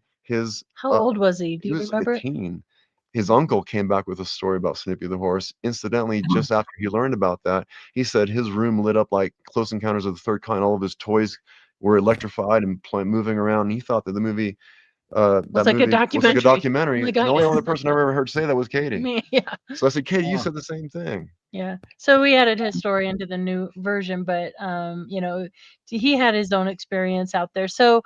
how old was he? Do you remember? A teen. His uncle came back with a story about Snippy the Horse. Incidentally, just after he learned about that, he said his room lit up like Close Encounters of the Third Kind. All of his toys were electrified and moving around. And he thought that the movie was like a documentary. Was like a documentary. Oh the only other person I ever heard say that was Katie. Me, yeah. So I said, "Katie, you said the same thing." Yeah. So we added historian to the new version, but he had his own experience out there. So,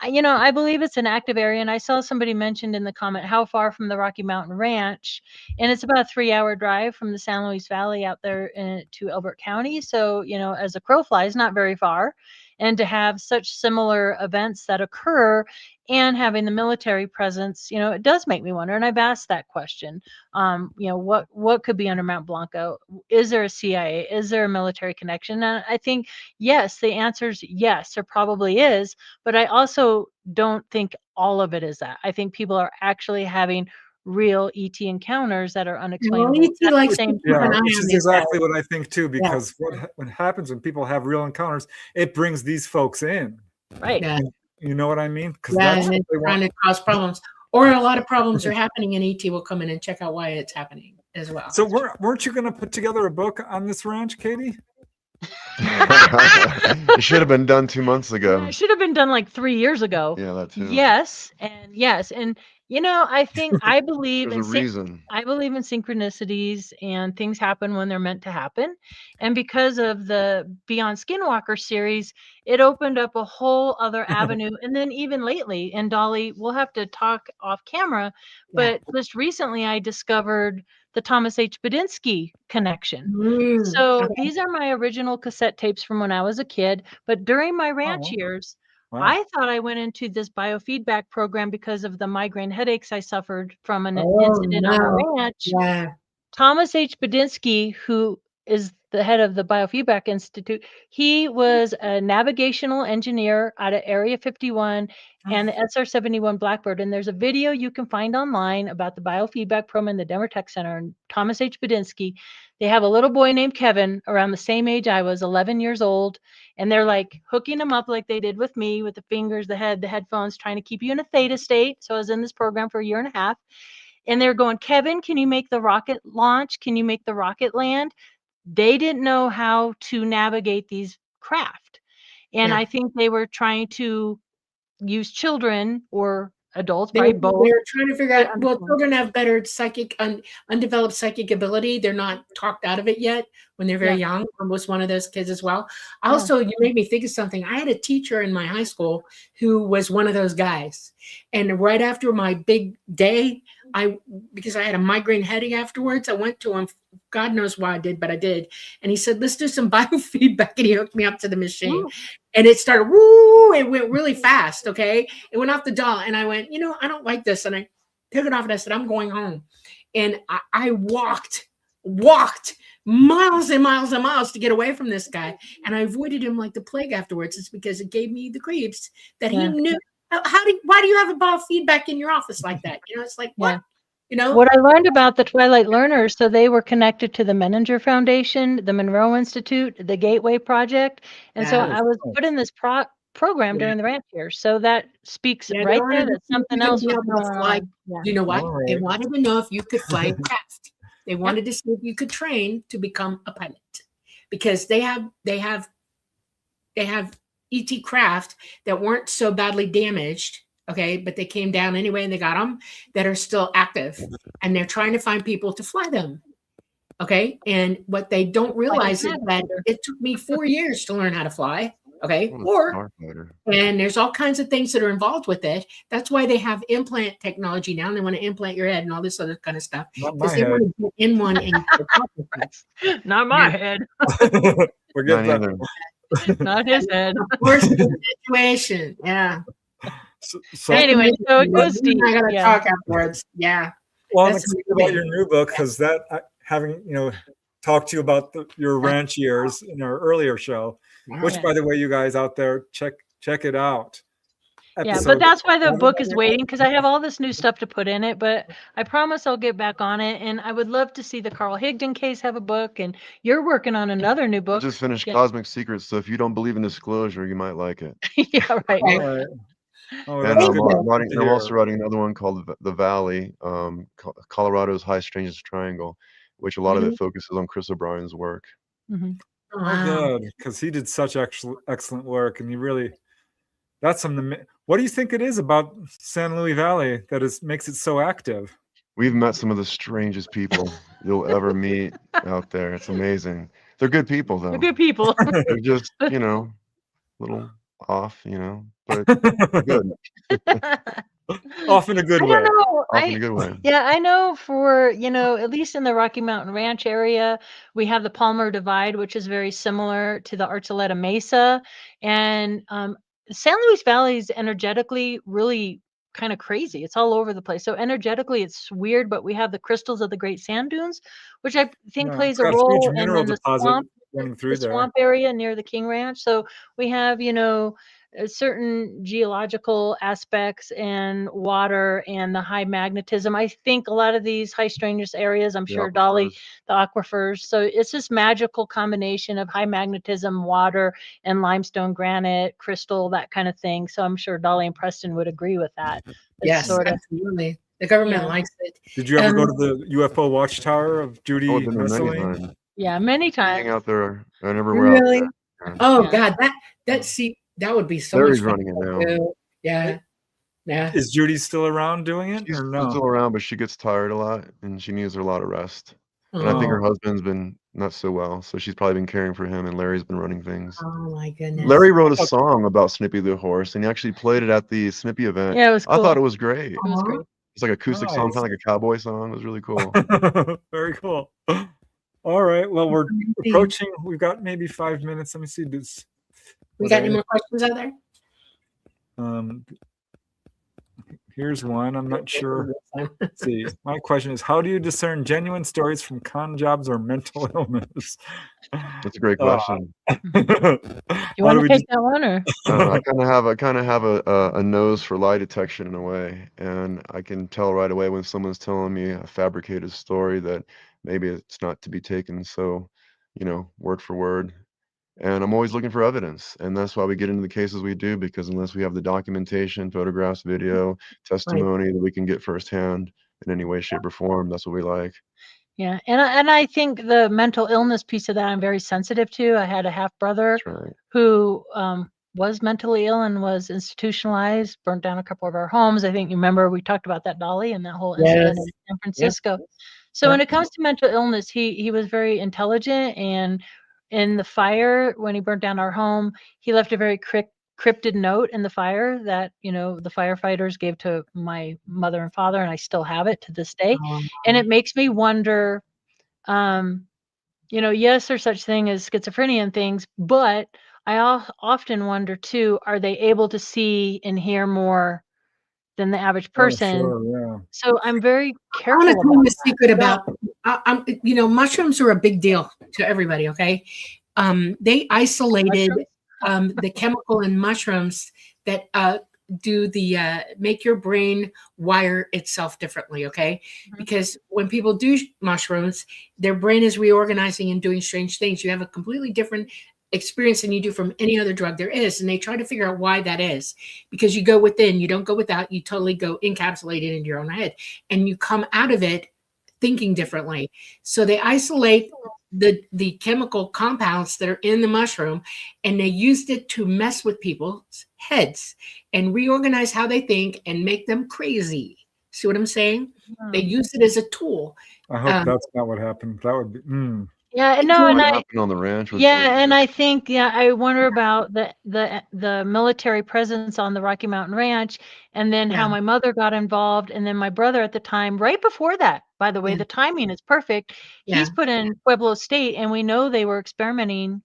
I believe it's an active area, and I saw somebody mentioned in the comment how far from the Rocky Mountain Ranch, and it's about a 3-hour drive from the San Luis Valley out there to Elbert County. So, as a crow flies, not very far, and to have such similar events that occur and having the military presence, it does make me wonder. And I've asked that question. What could be under Mount Blanco? Is there a CIA? Is there a military connection? And I think, yes, the answer is yes, there probably is. But I also don't think all of it is that. I think people are actually having real ET encounters that are unexplainable. Well, ET likes to keep an eye which on is these exactly guys. what I think too, because what happens when people have real encounters, it brings these folks in. Right. Yeah. You know what I mean? Because and it's trying to cause problems. Or a lot of problems are happening, and ET will come in and check out why it's happening as well. So weren't you going to put together a book on this ranch, Katie? It should have been done 2 months ago. It should have been done like 3 years ago. Yeah, that too. Yes, and I think I believe There's a reason. I believe in synchronicities, and things happen when they're meant to happen. And because of the Beyond Skinwalker series, it opened up a whole other avenue. And then even lately, and Dolly, we'll have to talk off camera, but just recently I discovered the Thomas H. Badinsky connection. So these are my original cassette tapes from when I was a kid. But during my ranch years, I thought I went into this biofeedback program because of the migraine headaches I suffered from an incident on a ranch. Yeah. Thomas H. Badinsky, who is the head of the Biofeedback Institute, he was a navigational engineer out of Area 51 and the SR-71 Blackbird. And there's a video you can find online about the biofeedback program in the Denver Tech Center. And Thomas H. Badinsky, they have a little boy named Kevin around the same age I was, 11 years old. And they're like hooking him up like they did with me, with the fingers, the head, the headphones, trying to keep you in a theta state. So I was in this program for a year and a half. And they're going, Kevin, can you make the rocket launch? Can you make the rocket land? They didn't know how to navigate these craft. And I think they were trying to use children or adults, probably both. They're trying to figure out, well, children have better undeveloped psychic ability. They're not talked out of it yet when they're very young. I was one of those kids as well. Also, you made me think of something. I had a teacher in my high school who was one of those guys. And right after my big day, because I had a migraine headache afterwards, I went to him. God knows why I did, but I did. And he said, let's do some biofeedback. And he hooked me up to the machine. And it started, woo, it went really fast, okay? It went off the dial. And I went, I don't like this. And I took it off and I said, I'm going home. And I walked miles and miles and miles to get away from this guy. And I avoided him like the plague afterwards. It's because it gave me the creeps that he knew. Why do you have a biofeedback in your office like that? It's like, what? What I learned about the Twilight Learners, so they were connected to the Menninger Foundation, the Monroe Institute, the Gateway Project. And so I was put in this program during the ranch years. So that speaks right there that something else was going on. You know what? They wanted to know if you could fly a craft. They wanted to see if you could train to become a pilot, because they have ET craft that weren't so badly damaged. Okay, but they came down anyway and they got them, that are still active, and they're trying to find people to fly them. Okay, and what they don't realize is that it took me 4 years to learn how to fly. Okay, and there's all kinds of things that are involved with it. That's why they have implant technology now, and they want to implant your head and all this other kind of stuff. Because they want to get in one and not my head. Forget that. Not his head. Worst situation. Yeah. So anyway, so it goes deep. I gotta talk afterwards. Yeah. Well, I'm excited about your new book, because that having talked to you about your ranch years in our earlier show, which by the way, you guys out there, check it out. But that's why the book is waiting, because I have all this new stuff to put in it, but I promise I'll get back on it. And I would love to see the Carl Higdon case have a book, and you're working on another new book. I just finished Cosmic Secrets, so if you don't believe in disclosure, you might like it. Yeah, right. Oh, and I'm also writing another one called The Valley, Colorado's High Strangeness Triangle, which a lot of it focuses on Chris O'Brien's work. Oh, good, because he did such excellent work, and he really, that's something. What do you think it is about San Luis Valley that makes it so active? We've met some of the strangest people you'll ever meet out there. It's amazing. They're good people, though. They're good people. They're just, you know, a little off, you know, but good. Off in a good I way. don't know. Off in a good way. Yeah, I know for, at least in the Rocky Mountain Ranch area, we have the Palmer Divide, which is very similar to the Archuleta Mesa. And San Luis Valley is energetically really kind of crazy. It's all over the place. So energetically, it's weird, but we have the crystals of the Great Sand Dunes, which I think Yeah, plays it's a got a huge role. And mineral then the deposit swamp, running through the there. swamp area near the King Ranch. So we have, certain geological aspects and water and the high magnetism. I think a lot of these high strangeness areas, I'm sure Dolly, the aquifers. So it's this magical combination of high magnetism, water, and limestone, granite, crystal, that kind of thing. So I'm sure Dolly and Preston would agree with that. Yes, absolutely. The government likes it. Did you ever go to the UFO Watchtower of Judy Oh, I've been there many Messeling? times. Yeah, many times. Hang out there and everywhere out Really? there. Oh Yeah. God, that would be so Larry's much fun. running it now. Yeah. Yeah. Is Judy still around doing it She's or no? still around, but she gets tired a lot and she needs a lot of rest. And I think her husband's been not so well, so she's probably been caring for him, and Larry's been running things. Oh my goodness. Larry wrote a song about Snippy the Horse, and he actually played it at the Snippy event. Yeah, it was cool. I thought it was great. It was great. It's like an acoustic song, kind of like a cowboy song. It was really cool. Very cool. All right. Well, we're approaching. We've got maybe 5 minutes. Let me see. We got any more questions out there? Here's one. I'm not sure. Let's see. My question is, how do you discern genuine stories from con jobs or mental illness? That's a great question. You want to take that one, or? I kind of have a nose for lie detection in a way, and I can tell right away when someone's telling me a fabricated story that maybe it's not to be taken so, word for word. And I'm always looking for evidence, and that's why we get into the cases we do, because unless we have the documentation, photographs, video, testimony that we can get firsthand in any way, shape, or form, that's what we like. Yeah, and I think the mental illness piece of that I'm very sensitive to. I had a half brother who was mentally ill and was institutionalized, burnt down a couple of our homes. I think you remember we talked about that, Dolly, and that whole incident in San Francisco. So when it comes to mental illness, he was very intelligent, and in the fire, when he burnt down our home, he left a very cryptid note in the fire that, the firefighters gave to my mother and father, and I still have it to this day. And it makes me wonder, yes, there's such thing as schizophrenia and things, but I often wonder too, are they able to see and hear more than the average person? So I'm very careful. I want to tell you a secret about, mushrooms are a big deal to everybody. Okay. They isolated the chemical in mushrooms that do the make your brain wire itself differently. Okay. Because when people do mushrooms, their brain is reorganizing and doing strange things. You have a completely different experience than you do from any other drug there is. And they try to figure out why that is, because you go within, you don't go without, you totally go encapsulated into your own head, and you come out of it thinking differently. So they isolate the chemical compounds that are in the mushroom, and they used it to mess with people's heads and reorganize how they think and make them crazy. See what I'm saying? They use it as a tool. I hope that's not what happened. That would be Yeah, no, and happened on the ranch. And I think, I wonder about the military presence on the Rocky Mountain Ranch, and then how my mother got involved, and then my brother at the time, right before that, by the way, the timing is perfect. He's put in Pueblo State, and we know they were experimenting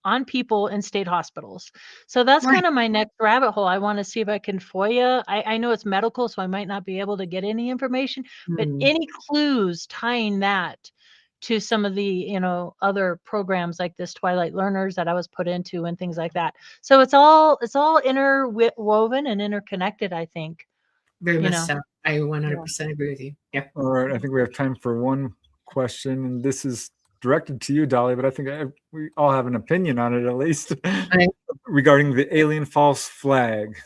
on people in state hospitals. So that's kind of my next rabbit hole. I want to see if I can FOIA. I know it's medical, so I might not be able to get any information, but any clues tying that to some of the, other programs like this Twilight Learners that I was put into and things like that. So it's all interwoven and interconnected, I think. Very much so. I 100% agree with you. Yeah. All right. I think we have time for one question, and this is directed to you, Dolly, but I think we all have an opinion on it, at least, regarding the alien false flag.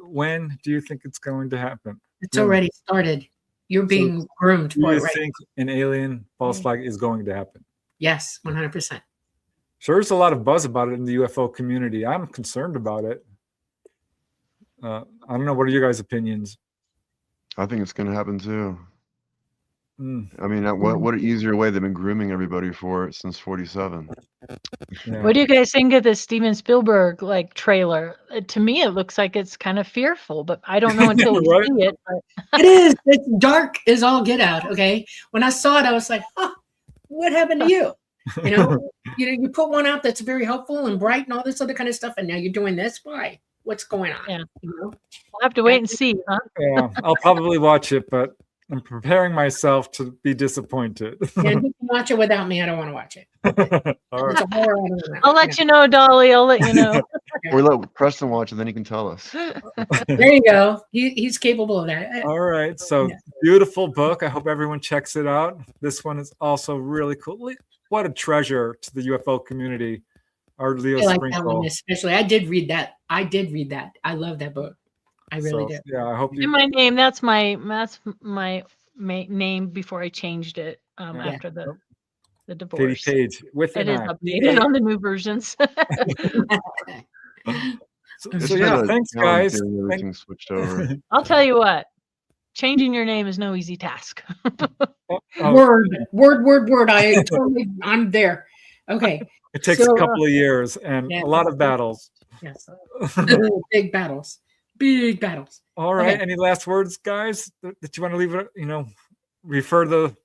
When do you think it's going to happen? It's already started. You're being groomed for it, right? Do you think an alien false flag is going to happen? Yes, 100%. So there's a lot of buzz about it in the UFO community. I'm concerned about it. I don't know. What are your guys' opinions? I think it's going to happen too. Mm, I mean, what an easier way. They've been grooming everybody for it since 47. yeah. What do you guys think of the Steven Spielberg like trailer? To me, it looks like it's kind of fearful, but I don't know until we Right? see it. But It is. It's dark as all get out. Okay. When I saw it, I was like, huh, what happened to you? You know, you put one out that's very helpful and bright and all this other kind of stuff, and now you're doing this. Why? What's going on? Yeah. You know? we'll have to wait and see, huh? Yeah, I'll probably watch it, but I'm preparing myself to be disappointed. Yeah, you can watch it without me. I don't want to watch it. All It's right. a horror. I don't know. I'll let you know, Dolly. I'll let you know. Or let Preston watch it, then he can tell us. There you go. He's capable of that. All right. So Yeah. beautiful book. I hope everyone checks it out. This one is also really cool. What a treasure to the UFO community. Our Leo I like that Sprinkle. one especially. I did read that. I love that book. I really So, did. yeah, I hope In you. my name, that's my name before I changed it Yeah. after the Katie divorce. Paige with It an is I. updated on the new versions. So It's yeah, been a thanks challenge guys. getting everything switched over. I'll tell you what, changing your name is no easy task. Oh, Word. I'm there. Okay. it takes So, a couple of years and yeah. a lot of battles. Yes. Big battles. Big battles. All right. Okay. Any last words, guys, that you want to leave it? Refer the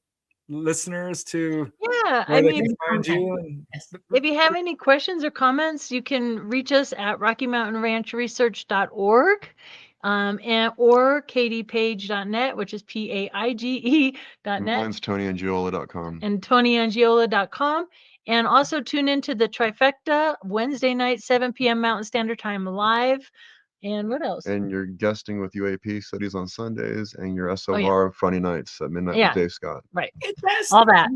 listeners to Yeah, where I they mean, can find you. And Yes. if you have any questions or comments, you can reach us at RockyMountainRanchResearch.org or KatiePaige.net, which is PAIGE.net, Mine's TonyAngiola.com. and TonyAngiola.com. And also tune into the Trifecta Wednesday night, 7 p.m. Mountain Standard Time live. And what else? And you're guesting with UAP Studies on Sundays, and your yeah. SOR Friday nights at midnight Yeah. with Dave Scott. Right. Fantastic. All that.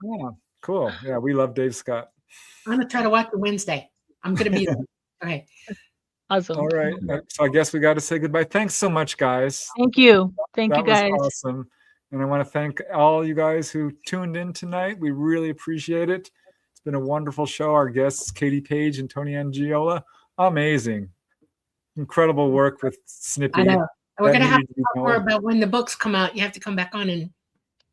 yeah, cool. Yeah, we love Dave Scott. I'm gonna try to watch it Wednesday. I'm gonna be there. Okay. Awesome. All right. So I guess we got to say goodbye. Thanks so much, guys. Thank you. Thank That you, guys. was awesome. And I want to thank all you guys who tuned in tonight. We really appreciate it. It's been a wonderful show. Our guests, Katie Paige and Tony Angiola. Amazing. Incredible work with Snippy. I know. We're That gonna have needed to to be talk more known. about when the books come out. You have to come back on and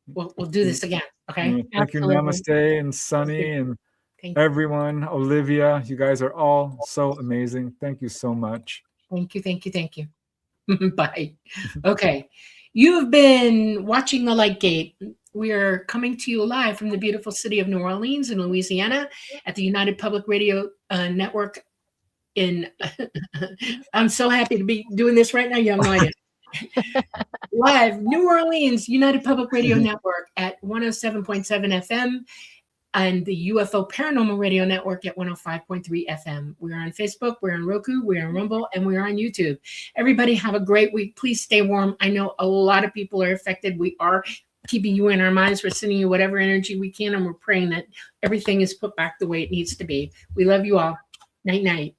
we'll do this again. Okay. Thank you, Absolutely. Namaste and Sunny and Thank you. everyone. Olivia, you guys are all so amazing. Thank you so much. Thank you. Bye. Okay. You've been watching The Light Gate. We are coming to you live from the beautiful city of New Orleans in Louisiana at the United Public Radio Network in I'm so happy to be doing this right now, young lady. Live, New Orleans, United Public Radio Network at 107.7 FM and the UFO Paranormal Radio Network at 105.3 FM. We're on Facebook, we're on Roku, we're on Rumble, and we're on YouTube. Everybody have a great week. Please stay warm. I know a lot of people are affected. We are keeping you in our minds. We're sending you whatever energy we can, and we're praying that everything is put back the way it needs to be. We love you all. Night, night.